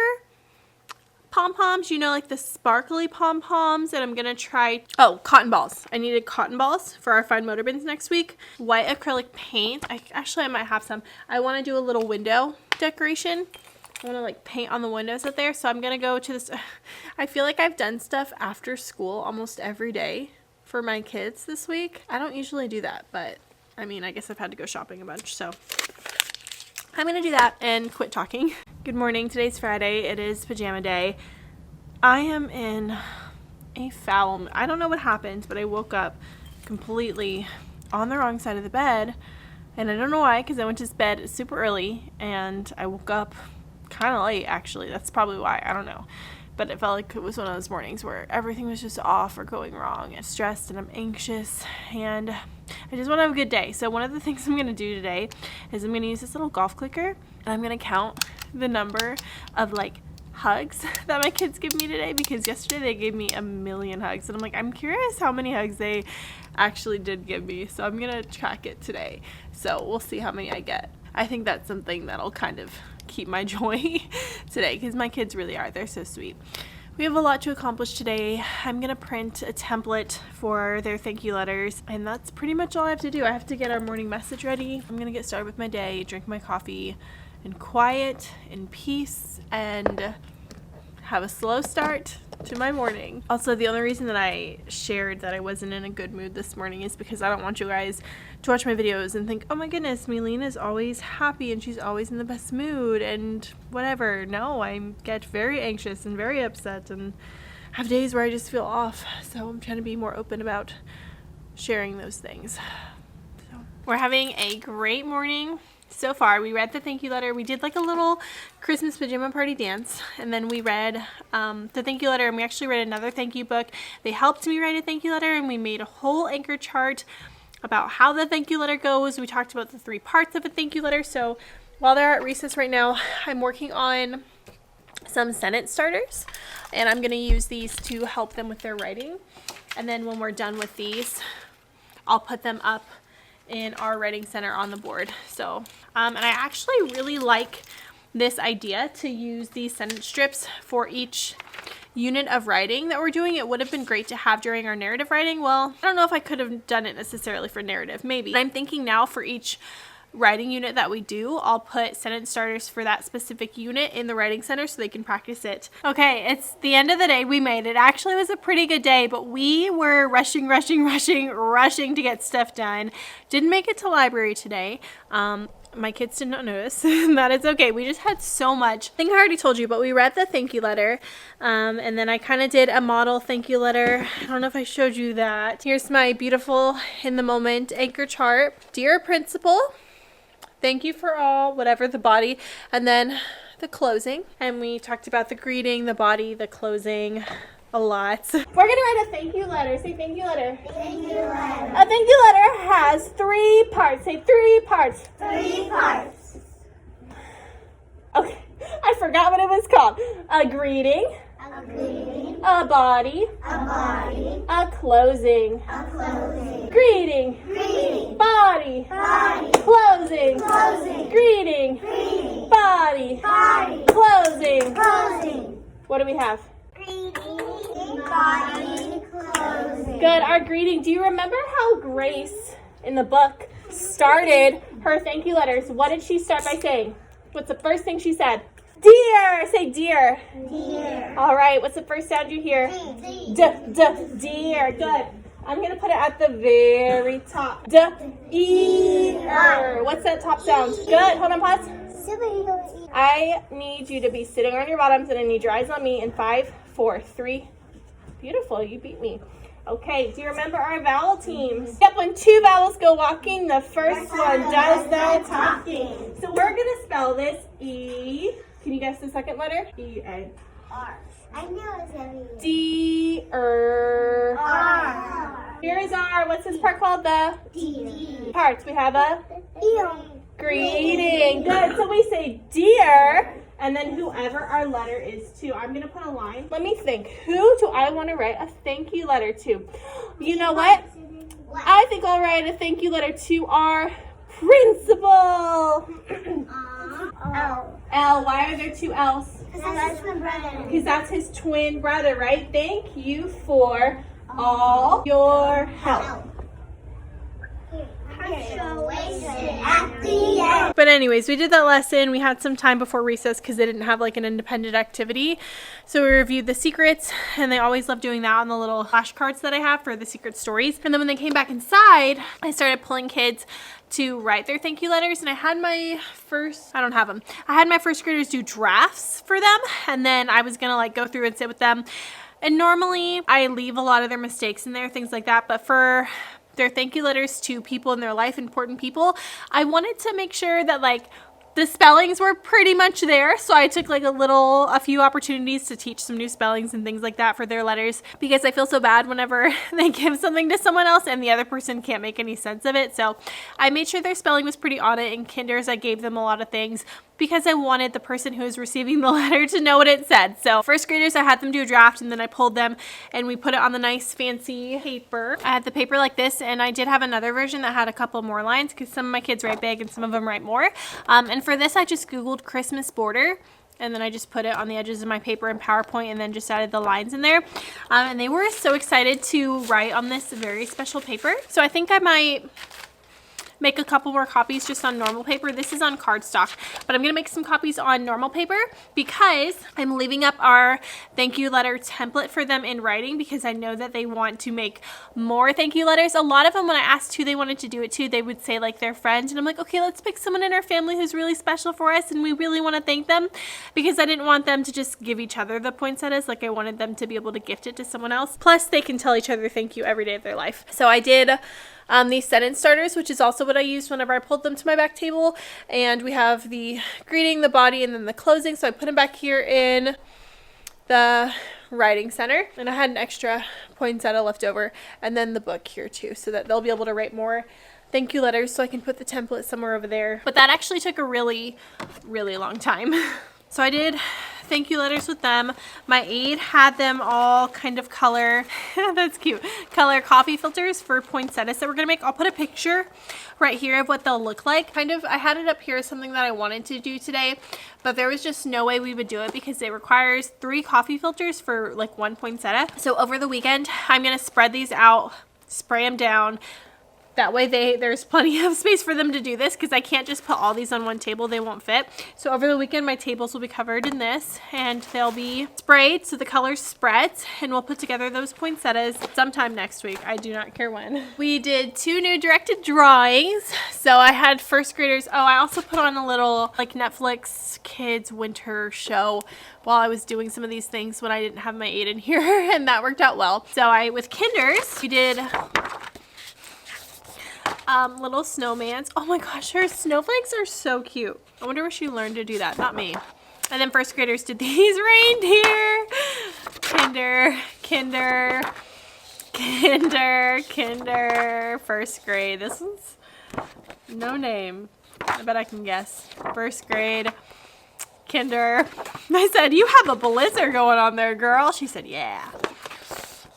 pom-poms, like the sparkly pom-poms, and I'm gonna try, cotton balls. I needed cotton balls for our fine motor bins next week. White acrylic paint. I might have some. I want to do a little window decoration. I want to like paint on the windows up there, so I'm gonna go to this. I feel like I've done stuff after school almost every day for my kids this week. I don't usually do that, but I mean, I guess I've had to go shopping a bunch, so I'm gonna do that and quit talking. Good morning. Today's Friday. It is pajama day. I am in a foul. I don't know what happened, but I woke up completely on the wrong side of the bed, and I don't know why, because I went to bed super early and I woke up kind of late. Actually, that's probably why. I don't know, But it felt like it was one of those mornings where everything was just off or going wrong. I'm stressed and I'm anxious and I just want to have a good day. So one of the things I'm going to do today is I'm going to use this little golf clicker and I'm going to count the number of like hugs that my kids give me today, because yesterday they gave me 1,000,000 hugs and I'm like, I'm curious how many hugs they actually did give me. So I'm going to track it today. So we'll see how many I get. I think that's something that'll kind of keep my joy today, because my kids really are, they're so sweet. We have a lot to accomplish today. I'm gonna print a template for their thank you letters, and that's pretty much all I have to do. I have to get our morning message ready. I'm gonna get started with my day, drink my coffee in quiet, in peace, and have a slow start to my morning. Also, the only reason that I shared that I wasn't in a good mood this morning is because I don't want you guys to watch my videos and think, oh my goodness, Maylene is always happy and she's always in the best mood and whatever. No, I get very anxious and very upset and have days where I just feel off. So I'm trying to be more open about sharing those things. So we're having a great morning. So far, we read the thank you letter. We did like a little Christmas pajama party dance, and then we read the thank you letter, and we actually read another thank you book. They helped me write a thank you letter, and we made a whole anchor chart about how the thank you letter goes. We talked about the 3 parts of a thank you letter. So while they're at recess right now, I'm working on some sentence starters, and I'm going to use these to help them with their writing. And then when we're done with these, I'll put them up in our writing center on the board. So and I actually really like this idea to use these sentence strips for each unit of writing that we're doing. It would have been great to have during our narrative writing. Well, I don't know if I could have done it necessarily for narrative, maybe. But I'm thinking now for each writing unit that we do, I'll put sentence starters for that specific unit in the writing center so they can practice it. Okay, it's the end of the day. We made it. Actually, it was a pretty good day, but we were rushing to get stuff done. Didn't make it to library today. My kids did not notice. That is okay. We just had so much. I think I already told you, but we read the thank you letter. And then I kind of did a model thank you letter. I don't know if I showed you that. Here's my beautiful in the moment anchor chart. Dear principal, thank you for all, whatever the body, and then the closing. And we talked about the greeting, the body, the closing, a lot. We're gonna write a thank you letter. Say thank you letter. Thank you, letter. A thank you letter has 3 parts. Say 3 parts. 3 parts. Okay, I forgot what it was called. A greeting. A greeting. A body. A body. A closing. A closing. Greeting. Greeting. Body. Body. Closing. Closing. Greeting. Greeting. Body. Body. Closing. Closing. What do we have? Greeting. Body. Closing. Good, our greeting. Do you remember how Grace in the book started her thank you letters? What did she start by saying? What's the first thing she said? Dear. Say dear. Dear. All right, what's the first sound you hear? Dear. Good. I'm going to put it at the very top. Dear. What's that top sound? Good. Hold on, pause. I need you to be sitting on your bottoms, and I need your eyes on me in 5, 4, 3. Beautiful. You beat me. Okay. Do you remember our vowel teams? Yep. When 2 vowels go walking, the first one does the talking. So we're going to spell this E. Can you guess the second letter? E-A. R. I know it's going to be D-er. R. Here's our, what's this part called? The D. parts. We have a Dear. greeting. Good. So we say dear, and then whoever our letter is to. I'm going to put a line. Let me think. Who do I want to write a thank you letter to? You know what? I think I'll write a thank you letter to our principal. L. L. Why are there 2 L's? Because that's my brother. Because that's his twin brother, right? Thank you for all your help. At the end. But anyways, we did that lesson. We had some time before recess because they didn't have like an independent activity. So we reviewed the secrets, and they always love doing that on the little flashcards that I have for the secret stories. And then when they came back inside, I started pulling kids to write their thank you letters, and I had my first graders do drafts for them, and then I was gonna like go through and sit with them. And normally I leave a lot of their mistakes in there, things like that, but for their thank you letters to people in their life, important people, I wanted to make sure that like The spellings were pretty much there, so I took like a few opportunities to teach some new spellings and things like that for their letters, because I feel so bad whenever they give something to someone else and the other person can't make any sense of it. So I made sure their spelling was pretty on it. In kinders, I gave them a lot of things because I wanted the person who was receiving the letter to know what it said. So first graders, I had them do a draft, and then I pulled them and we put it on the nice fancy paper. I had the paper like this, and I did have another version that had a couple more lines because some of my kids write big and some of them write more. And for this, I just Googled Christmas border, and then I just put it on the edges of my paper in PowerPoint and then just added the lines in there. And they were so excited to write on this very special paper. So I think I might make a couple more copies just on normal paper. This is on cardstock, but I'm gonna make some copies on normal paper because I'm leaving up our thank you letter template for them in writing, because I know that they want to make more thank you letters. A lot of them, when I asked who they wanted to do it to, they would say like their friends, and I'm like, okay, let's pick someone in our family who's really special for us and we really want to thank them, because I didn't want them to just give each other the poinsettias. Like, I wanted them to be able to gift it to someone else. Plus, they can tell each other thank you every day of their life. So I did these sentence starters, which is also what I used whenever I pulled them to my back table. And we have the greeting, the body, and then the closing. So I put them back here in the writing center. And I had an extra poinsettia left over, and then the book here too, so that they'll be able to write more thank you letters, so I can put the template somewhere over there. But that actually took a really, really long time. So I did thank you letters with them. My aide had them all kind of color, that's cute, color coffee filters for poinsettias that we're gonna make. I'll put a picture right here of what they'll look like. I had it up here as something that I wanted to do today, but there was just no way we would do it because it requires 3 coffee filters for like 1 poinsettia. So over the weekend, I'm gonna spread these out, spray them down. That way there's plenty of space for them to do this, because I can't just put all these on one table. They won't fit. So over the weekend, my tables will be covered in this, and they'll be sprayed so the colors spread, and we'll put together those poinsettias sometime next week. I do not care when. We did 2 new directed drawings. So I had first graders. Oh, I also put on a little like Netflix kids winter show while I was doing some of these things when I didn't have my aide in here, and that worked out well. So with kinders, we did little snowmans. Oh my gosh, her snowflakes are so cute. I wonder where she learned to do that. Not me. And then first graders did these reindeer. Kinder. First grade. This one's no name. I bet I can guess. First grade. Kinder. I said, you have a blizzard going on there, girl. She said, yeah.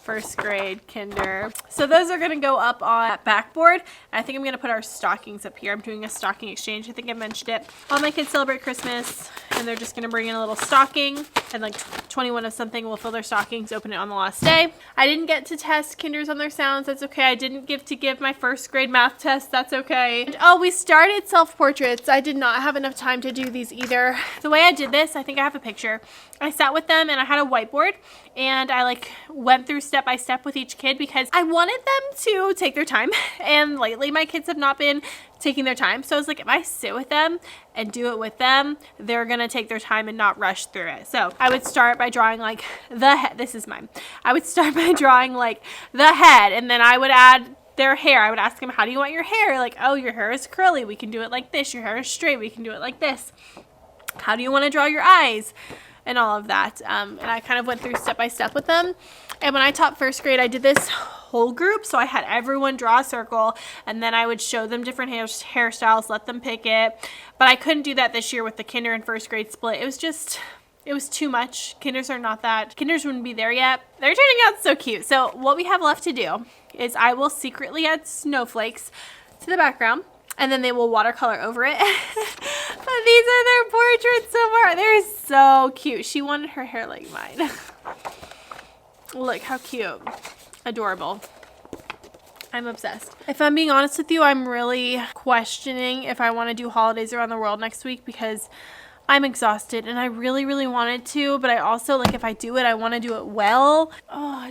First grade, kinder. So those are going to go up on that backboard. I think I'm going to put our stockings up here. I'm doing a stocking exchange. I think I mentioned it. All my kids celebrate Christmas, and they're just going to bring in a little stocking, and like 21 of something will fill their stockings, open it on the last day. I didn't get to test kinders on their sounds. That's okay. I didn't give my first grade math test. That's okay. And, oh, we started self-portraits. I did not have enough time to do these either. The way I did this, I think I have a picture. I sat with them, and I had a whiteboard, and I like went through step by step with each kid because I wanted them to take their time, and lately my kids have not been taking their time. So I was like, if I sit with them and do it with them, they're gonna take their time and not rush through it. So I would start by drawing like the head. This is mine. I would start by drawing like the head, and then I would add their hair. I would ask them, how do you want your hair? Like, oh, your hair is curly, we can do it like this. Your hair is straight, we can do it like this. How do you want to draw your eyes? And all of that. And I kind of went through step by step with them. And when I taught first grade, I did this whole group. So I had everyone draw a circle, and then I would show them different hairstyles, let them pick it. But I couldn't do that this year with the kinder and first grade split. It was too much. Kinders wouldn't be there yet. They're turning out so cute. So what we have left to do is I will secretly add snowflakes to the background, and then they will watercolor over it. But these are their portraits so far. They're so cute. She wanted her hair like mine. Look how cute. Adorable. I'm obsessed. If I'm being honest with you, I'm really questioning if I want to do holidays around the world next week, because I'm exhausted and I really, really wanted to, but I also, like, if I do it, I want to do it well. Oh,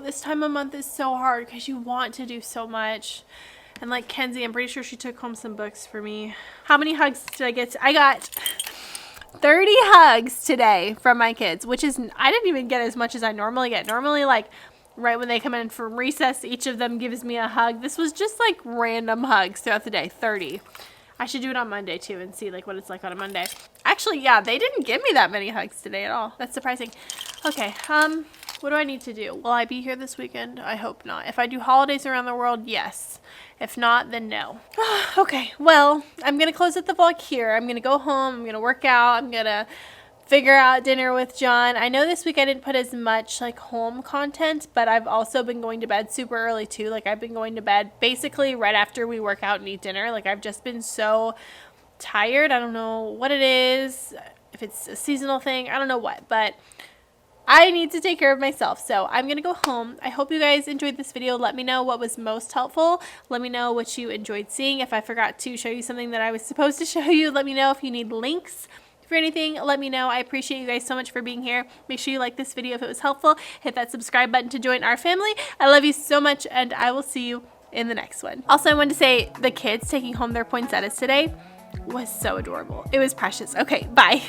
this time of month is so hard because you want to do so much. And like Kenzie, I'm pretty sure she took home some books for me. How many hugs did I get? I got 30 hugs today from my kids, which is, I didn't even get as much as I normally get. Normally, like, right when they come in from recess, each of them gives me a hug. This was just like random hugs throughout the day, 30. I should do it on Monday too and see like what it's like on a Monday. Actually, yeah, they didn't give me that many hugs today at all. That's surprising. Okay, what do I need to do? Will I be here this weekend? I hope not. If I do holidays around the world, yes. If not, then no. Okay, well, I'm going to close out the vlog here. I'm going to go home. I'm going to work out. I'm going to figure out dinner with John. I know this week I didn't put as much like home content, but I've also been going to bed super early too. Like I've been going to bed basically right after we work out and eat dinner. Like I've just been so tired. I don't know what it is, if it's a seasonal thing, I don't know what, but I need to take care of myself. So I'm going to go home. I hope you guys enjoyed this video. Let me know what was most helpful. Let me know what you enjoyed seeing. If I forgot to show you something that I was supposed to show you, let me know. If you need links for anything, let me know. I appreciate you guys so much for being here. Make sure you like this video if it was helpful. Hit that subscribe button to join our family. I love you so much, and I will see you in the next one. Also, I wanted to say the kids taking home their poinsettias today was so adorable. It was precious. Okay, bye.